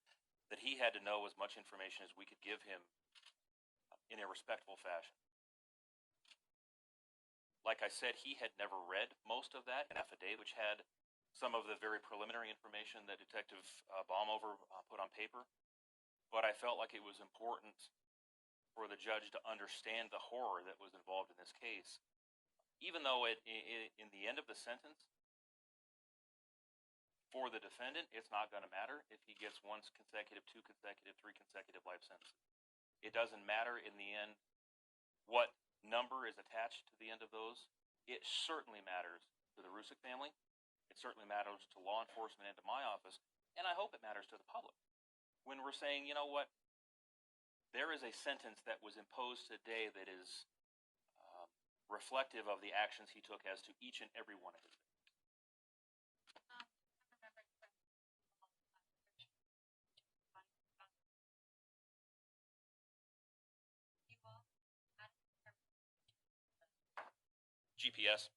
that he had to know as much information as we could give him in a respectful fashion. Like I said, he had never read most of that affidavit, which had some of the very preliminary information that Detective Baumover put on paper. But I felt like it was important for the judge to understand the horror that was involved in this case, even though in the end of the sentence, for the defendant, it's not going to matter if he gets 1 consecutive, 2 consecutive, 3 consecutive life sentences. It doesn't matter in the end what number is attached to the end of those. It certainly matters to the Rusick family. It certainly matters to law enforcement and to my office, and I hope it matters to the public. When we're saying, you know what, there is a sentence that was imposed today that is reflective of the actions he took as to each and every one of his victims. GPS.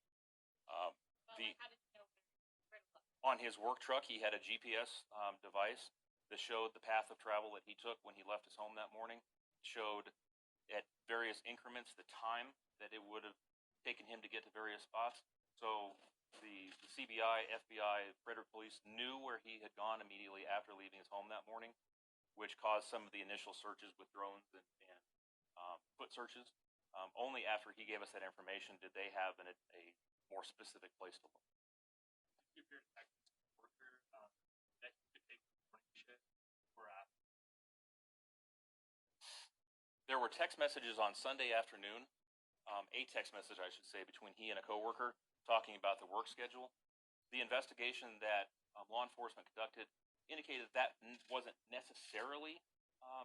On his work truck, he had a GPS device that showed the path of travel that he took when he left his home that morning, showed at various increments the time that it would have taken him to get to various spots. So the CBI, FBI, Frederick Police knew where he had gone immediately after leaving his home that morning, which caused some of the initial searches with drones and foot searches. Only after he gave us that information did they have a more specific place to look. There were text messages on Sunday afternoon, a text message, I should say, between he and a coworker talking about the work schedule. The investigation that law enforcement conducted indicated that wasn't necessarily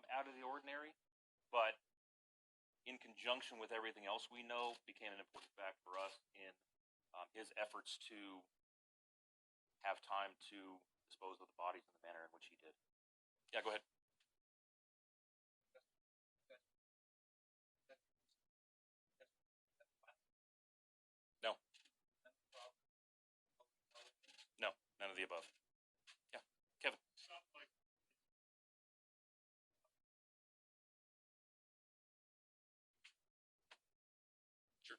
out of the ordinary, but in conjunction with everything else we know, became an important fact for us in his efforts to have time to dispose of the bodies in the manner in which he did. Yeah, go ahead. No. No, none of the above. Yeah, Kevin. Sure.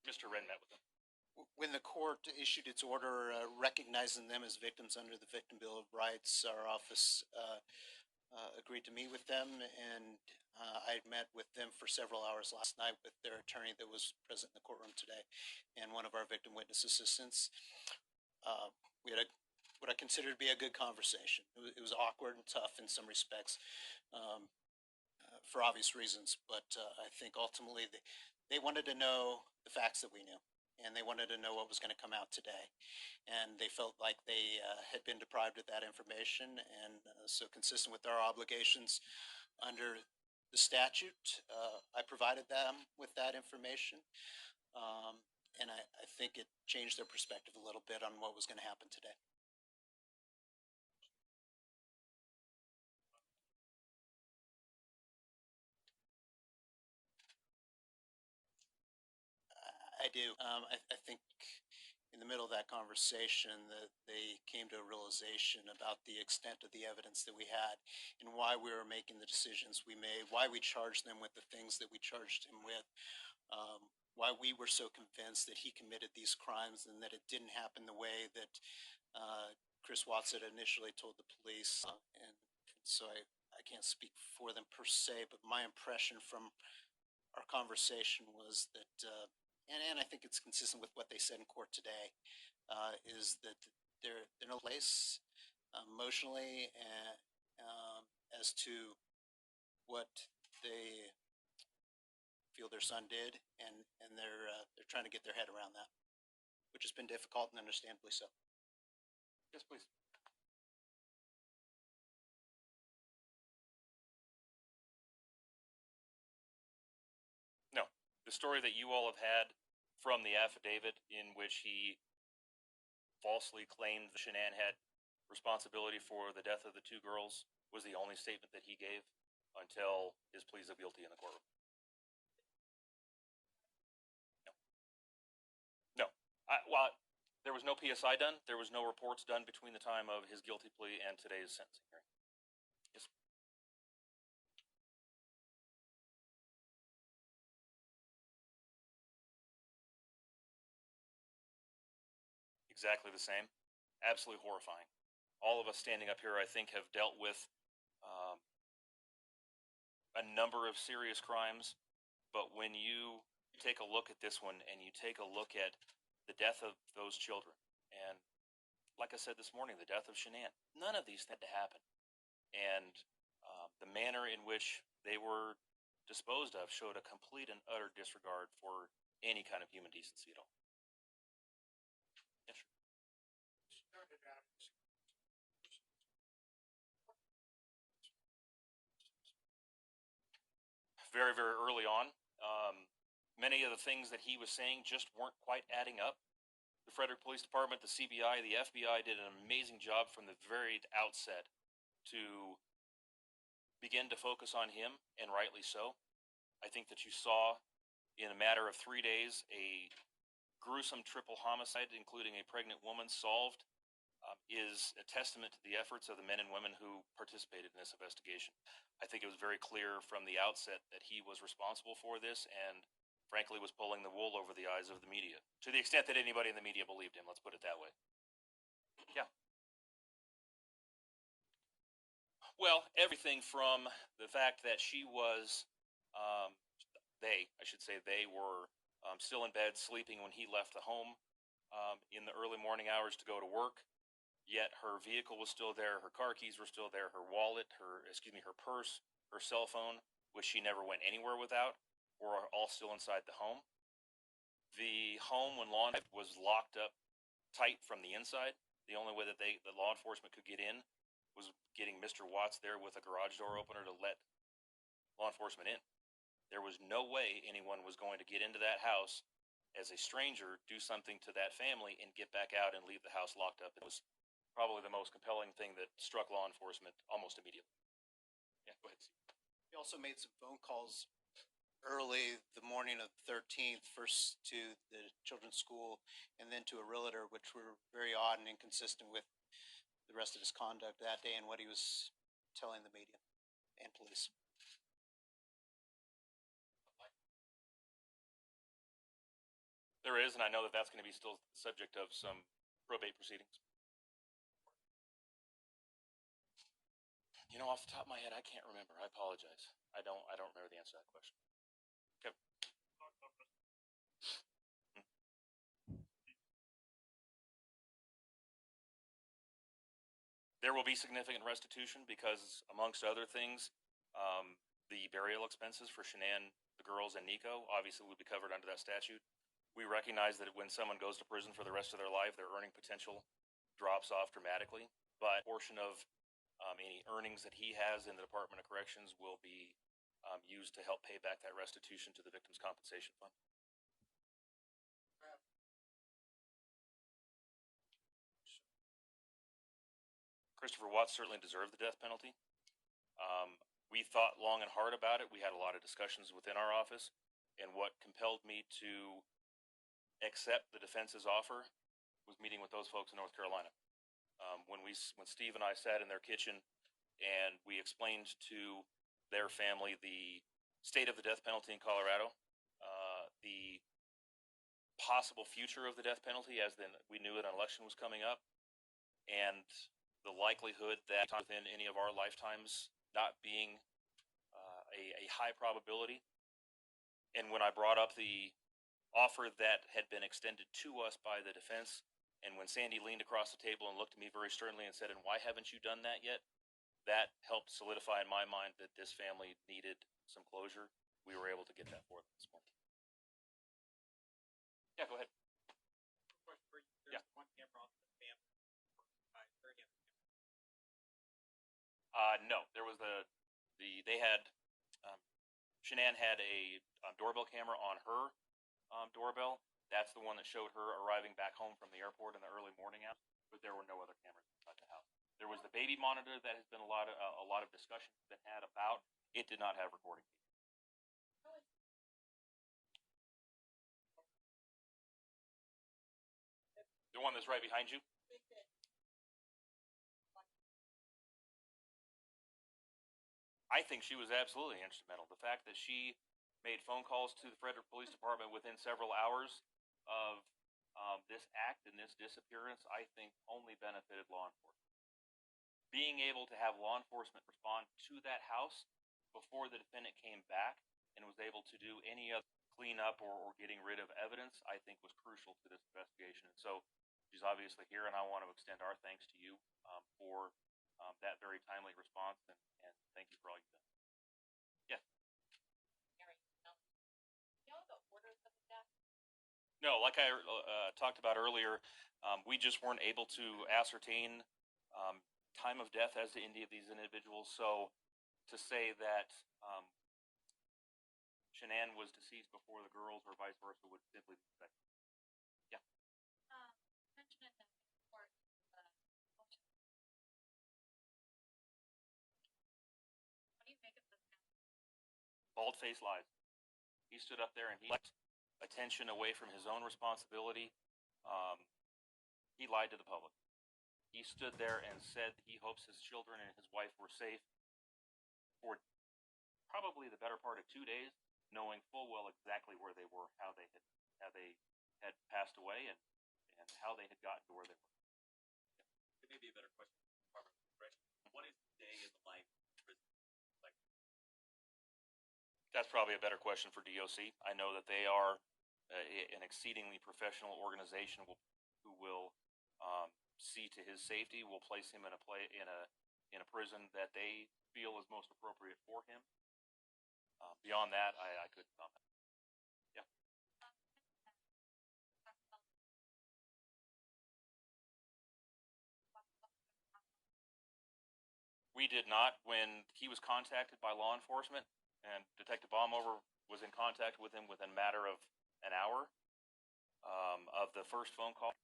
Mr. Wren met with them. When the court issued its order recognizing them as victims under the Victim Bill of Rights, our office agreed to meet with them, and I met with them for several hours last night with their attorney that was present in the courtroom today, and one of our victim witness assistants. We had what I consider to be a good conversation. It was awkward and tough in some respects, for obvious reasons, but I think ultimately they wanted to know the facts that we knew, and they wanted to know what was going to come out today. And they felt like they had been deprived of that information, and so consistent with our obligations under the statute, I provided them with that information, and I think it changed their perspective a little bit on what was going to happen today. I do. I think in the middle of that conversation that they came to a realization about the extent of the evidence that we had and why we were making the decisions we made, why we charged them with the things that we charged him with, why we were so convinced that he committed these crimes and that it didn't happen the way that Chris Watts had initially told the police. And so I can't speak for them per se, but my impression from our conversation was that and I think it's consistent with what they said in court today, is that they're in a place emotionally as to what they feel their son did, and they're trying to get their head around that, which has been difficult and understandably so. Yes, please. No, the story that you all have had from the affidavit in which he falsely claimed that Shanann had responsibility for the death of the two girls was the only statement that he gave until his pleas of guilty in the courtroom. No. Well, there was no PSI done. There was no reports done between the time of his guilty plea and today's sentencing hearing. Yes. Exactly the same. Absolutely horrifying. All of us standing up here, I think, have dealt with a number of serious crimes, but when you take a look at this one and you take a look at the death of those children, and like I said this morning, the death of Shanann, none of these had to happen. And the manner in which they were disposed of showed a complete and utter disregard for any kind of human decency at all. Yes, sir. Very, very early on, many of the things that he was saying just weren't quite adding up. The Frederick Police Department, the CBI, the FBI did an amazing job from the very outset to begin to focus on him, and rightly so. I think that you saw in a matter of 3 days a gruesome triple homicide, including a pregnant woman, solved, is a testament to the efforts of the men and women who participated in this investigation. I think it was very clear from the outset that he was responsible for this and frankly was pulling the wool over the eyes of the media, to the extent that anybody in the media believed him, let's put it that way. Yeah. Well, everything from the fact that she was, they were still in bed sleeping when he left the home in the early morning hours to go to work, yet her vehicle was still there, her car keys were still there, her wallet, her purse, her cell phone, which she never went anywhere without, were all still inside the home. The home, when law enforcement was locked up tight from the inside, the only way that the law enforcement could get in was getting Mr. Watts there with a garage door opener to let law enforcement in. There was no way anyone was going to get into that house as a stranger, do something to that family, and get back out and leave the house locked up. It was probably the most compelling thing that struck law enforcement almost immediately. Yeah, go ahead, Steve. We also made some phone calls early the morning of the 13th, first to the children's school and then to a realtor, which were very odd and inconsistent with the rest of his conduct that day and what he was telling the media and police. There is, and I know that that's going to be still the subject of some probate proceedings. You know, off the top of my head, I can't remember. I apologize. I don't remember the answer to that question. Okay. There will be significant restitution because, amongst other things, the burial expenses for Shanann, the girls, and Nico obviously would be covered under that statute. We recognize that when someone goes to prison for the rest of their life, their earning potential drops off dramatically, but a portion of any earnings that he has in the Department of Corrections will be used to help pay back that restitution to the Victims' Compensation Fund. Christopher Watts certainly deserved the death penalty. We thought long and hard about it. We had a lot of discussions within our office, and what compelled me to accept the defense's offer was meeting with those folks in North Carolina. When Steve and I sat in their kitchen and we explained to their family the state of the death penalty in Colorado, the possible future of the death penalty, as then we knew an election was coming up, and the likelihood that within any of our lifetimes not being a high probability. And when I brought up the offer that had been extended to us by the defense, and when Sandy leaned across the table and looked at me very sternly and said, "And why haven't you done that yet?" That helped solidify in my mind that this family needed some closure. We were able to get that for them this morning. Yeah, go ahead. Yeah. One camera on the family. No, there was they had, Shanann had a doorbell camera on her doorbell. That's the one that showed her arriving back home from the airport in the early morning hours, but there were no other cameras inside the house. There was the baby monitor that has been a lot of discussion been had about. It did not have recording. The one that's right behind you? I think she was absolutely instrumental. The fact that she made phone calls to the Frederick Police Department within several hours of this act and this disappearance, I think only benefited law enforcement. Being able to have law enforcement respond to that house before the defendant came back and was able to do any other cleanup or getting rid of evidence, I think was crucial to this investigation. And so she's obviously here, and I want to extend our thanks to you for that very timely response, and thank you for all you've done. Yes. No, like I talked about earlier, we just weren't able to ascertain time of death as to any of these individuals. So to say that Shanann was deceased before the girls or vice versa would simply be speculative. Yeah. Bald-faced lies. He stood up there and he left attention away from his own responsibility. He lied to the public. He stood there and said he hopes his children and his wife were safe for probably the better part of 2 days, knowing full well exactly where they were, how they had passed away, and how they had gotten to where they were. It may be a better question for the Department of Corrections. What is the day in the life of prison? Like, That's probably a better question for DOC. I know that they are an exceedingly professional organization who will see to his safety. Will place him in a prison that they feel is most appropriate for him. Beyond that, I couldn't comment. Yeah. We did not. When he was contacted by law enforcement, and Detective Baumover was in contact with him within a matter of an hour of the first phone call,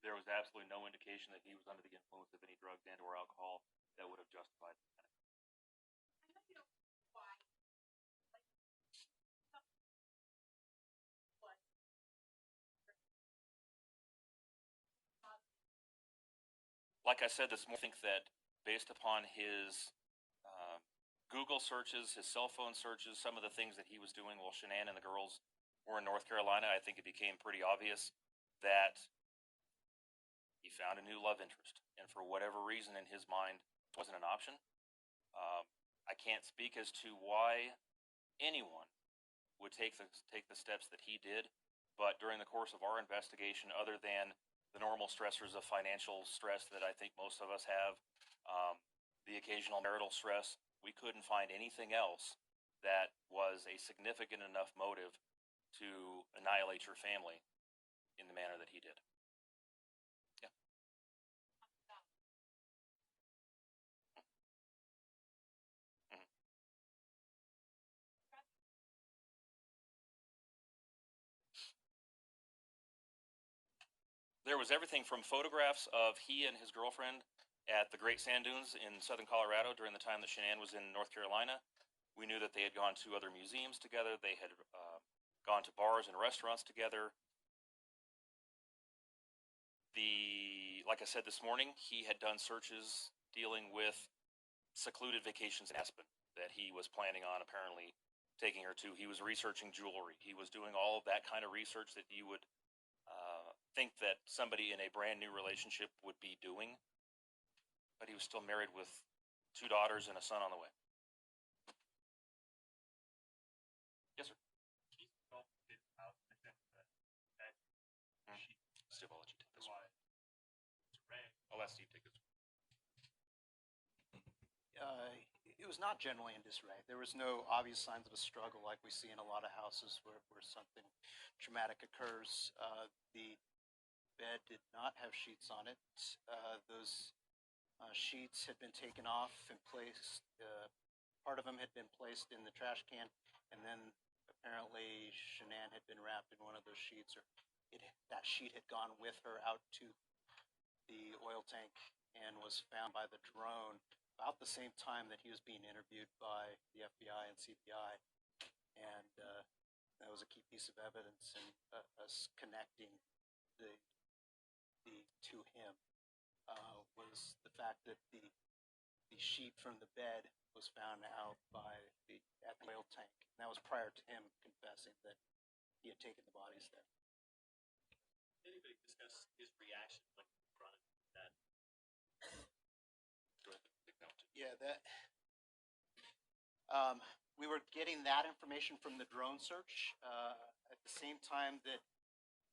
there was absolutely no indication that he was under the influence of any drugs and or alcohol that would have justified the panic. Like I said this morning, I think that based upon his Google searches, his cell phone searches, some of the things that he was doing while Shanann and the girls were in North Carolina, I think it became pretty obvious that he found a new love interest. And for whatever reason in his mind, it wasn't an option. I can't speak as to why anyone would take the steps that he did, but during the course of our investigation, other than the normal stressors of financial stress that I think most of us have, the occasional marital stress, we couldn't find anything else that was a significant enough motive to annihilate your family in the manner that he did. Yeah. Mm-hmm. There was everything from photographs of he and his girlfriend at the Great Sand Dunes in southern Colorado during the time that Shanann was in North Carolina. We knew that they had gone to other museums together. They had gone to bars and restaurants together. Like I said this morning, he had done searches dealing with secluded vacations in Aspen that he was planning on apparently taking her to. He was researching jewelry. He was doing all of that kind of research that you would think that somebody in a brand new relationship would be doing. But he was still married with 2 daughters and a son on the way. Yes, sir. Steve, I'll let you take this one. I'll let Steve take this one. It was not generally in disarray. There was no obvious signs of a struggle like we see in a lot of houses where something traumatic occurs. The bed did not have sheets on it. Those sheets had been taken off and placed, part of them had been placed in the trash can, and then apparently Shanann had been wrapped in one of those sheets, or that sheet had gone with her out to the oil tank and was found by the drone about the same time that he was being interviewed by the FBI and CBI. And that was a key piece of evidence in us connecting the to him, was the fact that the sheet from the bed was found out at the oil tank. And that was prior to him confessing that he had taken the bodies there. Did anybody discuss his reaction when confronted with that? Yeah, we were getting that information from the drone search at the same time that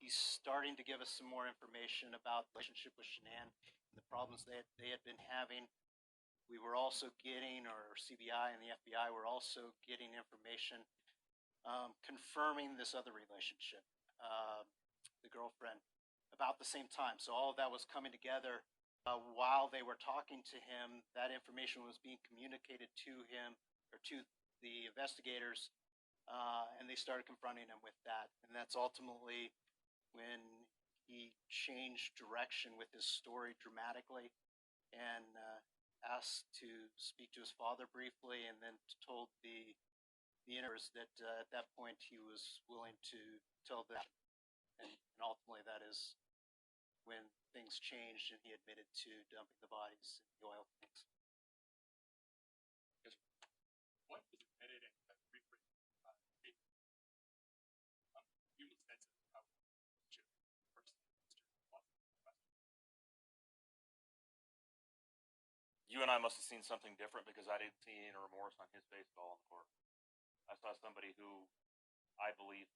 he's starting to give us some more information about the relationship with Shanann and the problems they had been having. We were also getting, or CBI and the FBI were also getting information confirming this other relationship, the girlfriend, about the same time. So all of that was coming together while they were talking to him. That information was being communicated to him, or to the investigators, and they started confronting him with that. And that's ultimately when he changed direction with his story dramatically and asked to speak to his father briefly, and then told the interviewers that at that point he was willing to tell them. And ultimately that is when things changed and he admitted to dumping the bodies in the oil tanks. What is editing that rephrase? Human sense of how You and I must have seen something different, because I didn't see any remorse on his face at all in the court. I saw somebody who I believe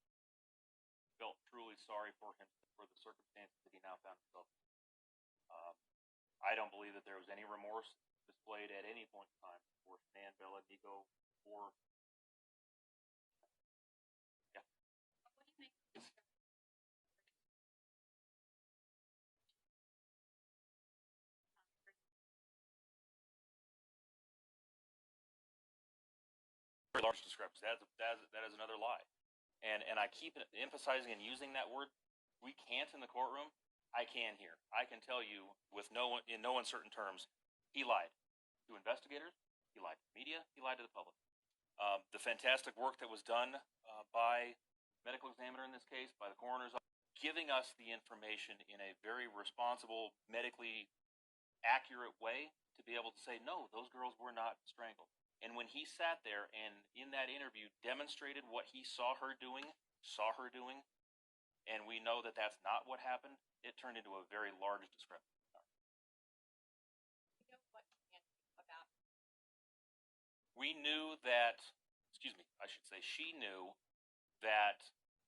felt truly sorry for him for the circumstances that he now found himself in. I don't believe that there was any remorse displayed at any point in time for Shanann, Bella, Nico, or very large discrepancy. That is another lie. And I keep emphasizing and using that word. We can't in the courtroom. I can here. I can tell you in no uncertain terms, he lied to investigators, he lied to the media, he lied to the public. The fantastic work that was done by medical examiner in this case, by the coroner's office, giving us the information in a very responsible, medically accurate way to be able to say, no, those girls were not strangled. And when he sat there and in that interview demonstrated what he saw her doing, and we know that that's not what happened, it turned into a very large discrepancy. You know what about? We knew that, she knew that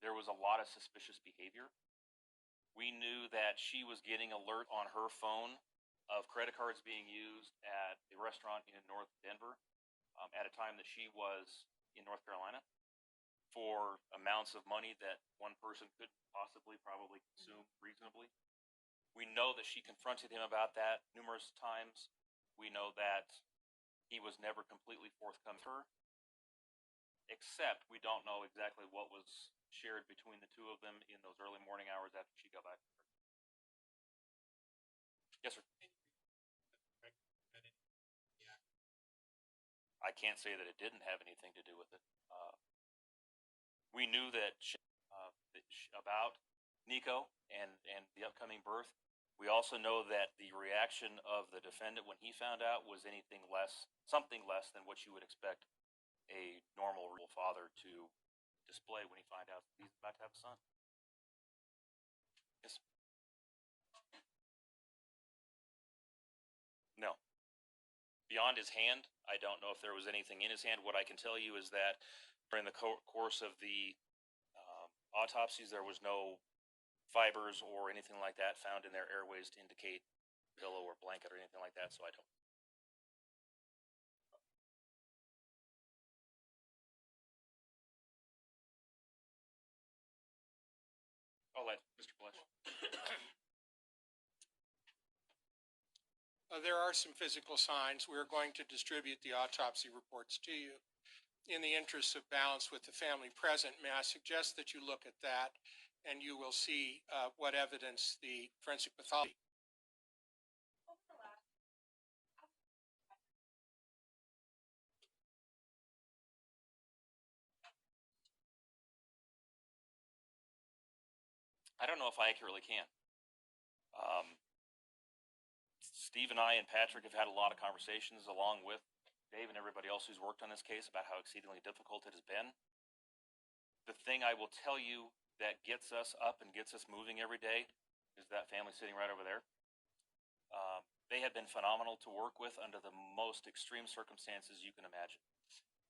there was a lot of suspicious behavior. We knew that she was getting alert on her phone of credit cards being used at a restaurant in North Denver at a time that she was in North Carolina for amounts of money that one person could probably consume reasonably. We know that she confronted him about that numerous times. We know that he was never completely forthcoming with her, except we don't know exactly what was shared between the two of them in those early morning hours after she got back. Yes, sir. I can't say that it didn't have anything to do with it. We knew that about Nico and the upcoming birth. We also know that the reaction of the defendant when he found out was something less than what you would expect a normal father to display when he finds out he's about to have a son. Yes. No. Beyond his hand, I don't know if there was anything in his hand. What I can tell you is that during the course of the autopsies, there was no fibers or anything like that found in their airways to indicate pillow or blanket or anything like that, so I don't. I'll let Mr. Blush. There are some physical signs. We're going to distribute the autopsy reports to you. In the interest of balance with the family present, may I suggest that you look at that and you will see what evidence the forensic pathology. Over the last I don't know if I accurately can. Steve and I and Patrick have had a lot of conversations along with Dave and everybody else who's worked on this case about how exceedingly difficult it has been. The thing I will tell you that gets us up and gets us moving every day is that family sitting right over there. They have been phenomenal to work with under the most extreme circumstances you can imagine.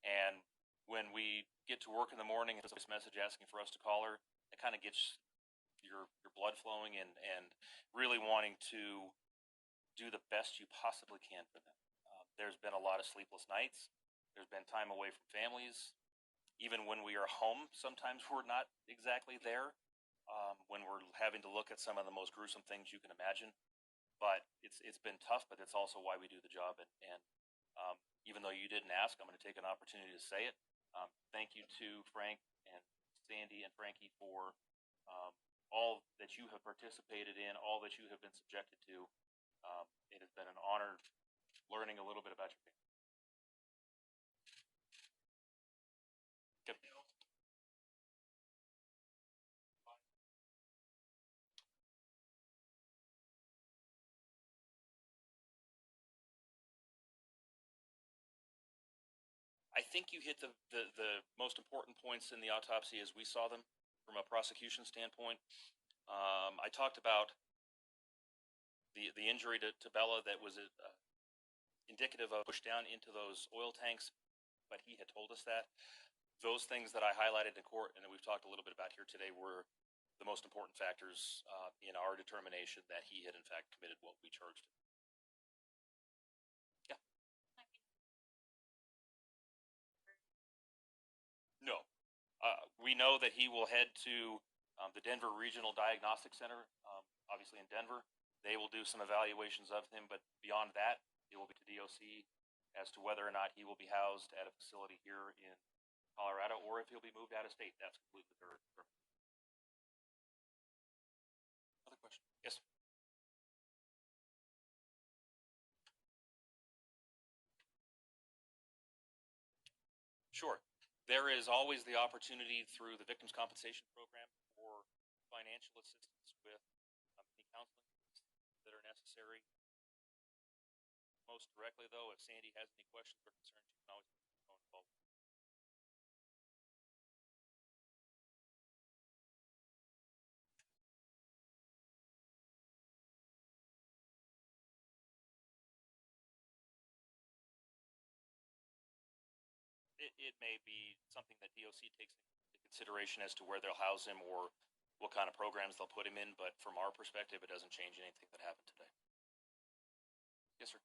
And when we get to work in the morning, it's a message asking for us to call her. It kind of gets your blood flowing and really wanting to do the best you possibly can for them. There's been a lot of sleepless nights. There's been time away from families. Even when we are home, sometimes we're not exactly there. When we're having to look at some of the most gruesome things you can imagine. But it's been tough, but it's also why we do the job. And even though you didn't ask, I'm going to take an opportunity to say it. Thank you to Frank and Sandy and Frankie for all that you have participated in, all that you have been subjected to. It has been an honor learning a little bit about your family. Yep. I think you hit the most important points in the autopsy as we saw them from a prosecution standpoint. I talked about the injury to Bella that was indicative of push down into those oil tanks, but he had told us that. Those things that I highlighted in court and that we've talked a little bit about here today were the most important factors in our determination that he had in fact committed what we charged him. Yeah. No. We know that he will head to the Denver Regional Diagnostic Center, obviously in Denver. They will do some evaluations of him, but beyond that, it will be to DOC as to whether or not he will be housed at a facility here in Colorado or if he'll be moved out of state. That's completely their determination. Other question? Yes. Sure. There is always the opportunity through the Victims Compensation Program for financial assistance with any counseling that are necessary. Most directly, though, if Sandy has any questions or concerns, you can always put the phone involved. It may be something that DOC takes into consideration as to where they'll house him or what kind of programs they'll put him in, but from our perspective, it doesn't change anything that happened today. Yes, sir.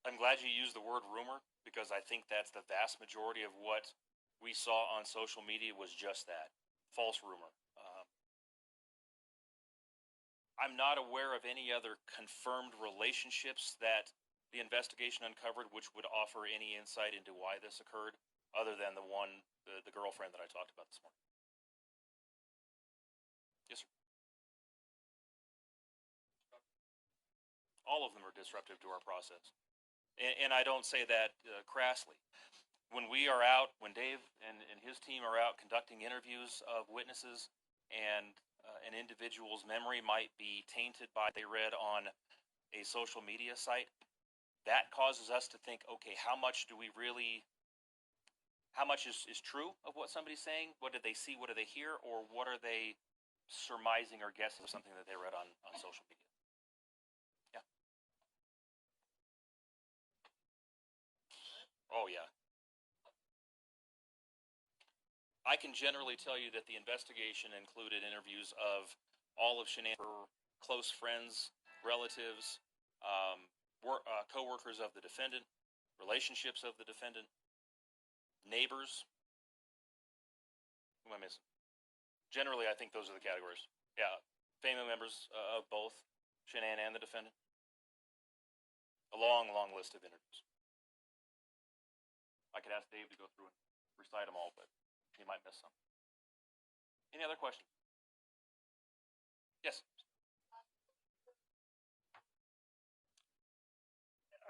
I'm glad you used the word rumor because I think that's the vast majority of what we saw on social media was just that, false rumor. I'm not aware of any other confirmed relationships that the investigation uncovered which would offer any insight into why this occurred other than the girlfriend that I talked about this morning. Yes, sir. All of them are disruptive to our process. And I don't say that crassly. When we are out, when Dave and his team are out conducting interviews of witnesses and an individual's memory might be tainted by what they read on a social media site, that causes us to think, okay, how much is true of what somebody's saying? What did they see? What do they hear? Or what are they surmising or guessing of something that they read on social media? Yeah. Oh, yeah. I can generally tell you that the investigation included interviews of all of Shanann's close friends, relatives, co-workers of the defendant, relationships of the defendant, neighbors. Who am I missing? Generally, I think those are the categories. Yeah, family members of both Shanann and the defendant. A long, long list of interviews. I could ask Dave to go through and recite them all, but you might miss some. Any other questions? Yes.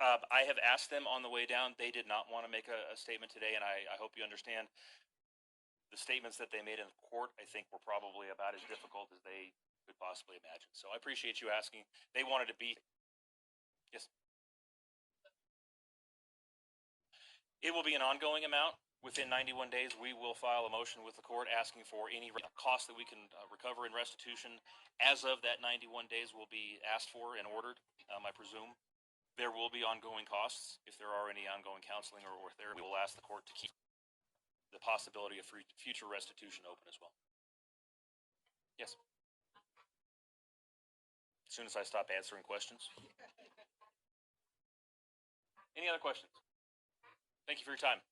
I have asked them on the way down. They did not want to make a statement today, and I hope you understand. The statements that they made in court, I think, were probably about as difficult as they could possibly imagine. So I appreciate you asking. They wanted to be. Yes. It will be an ongoing amount. Within 91 days, we will file a motion with the court asking for any cost that we can recover in restitution. As of that 91 days will be asked for and ordered, I presume. There will be ongoing costs. If there are any ongoing counseling or therapy, we will ask the court to keep the possibility of future restitution open as well. Yes. As soon as I stop answering questions. Any other questions? Thank you for your time.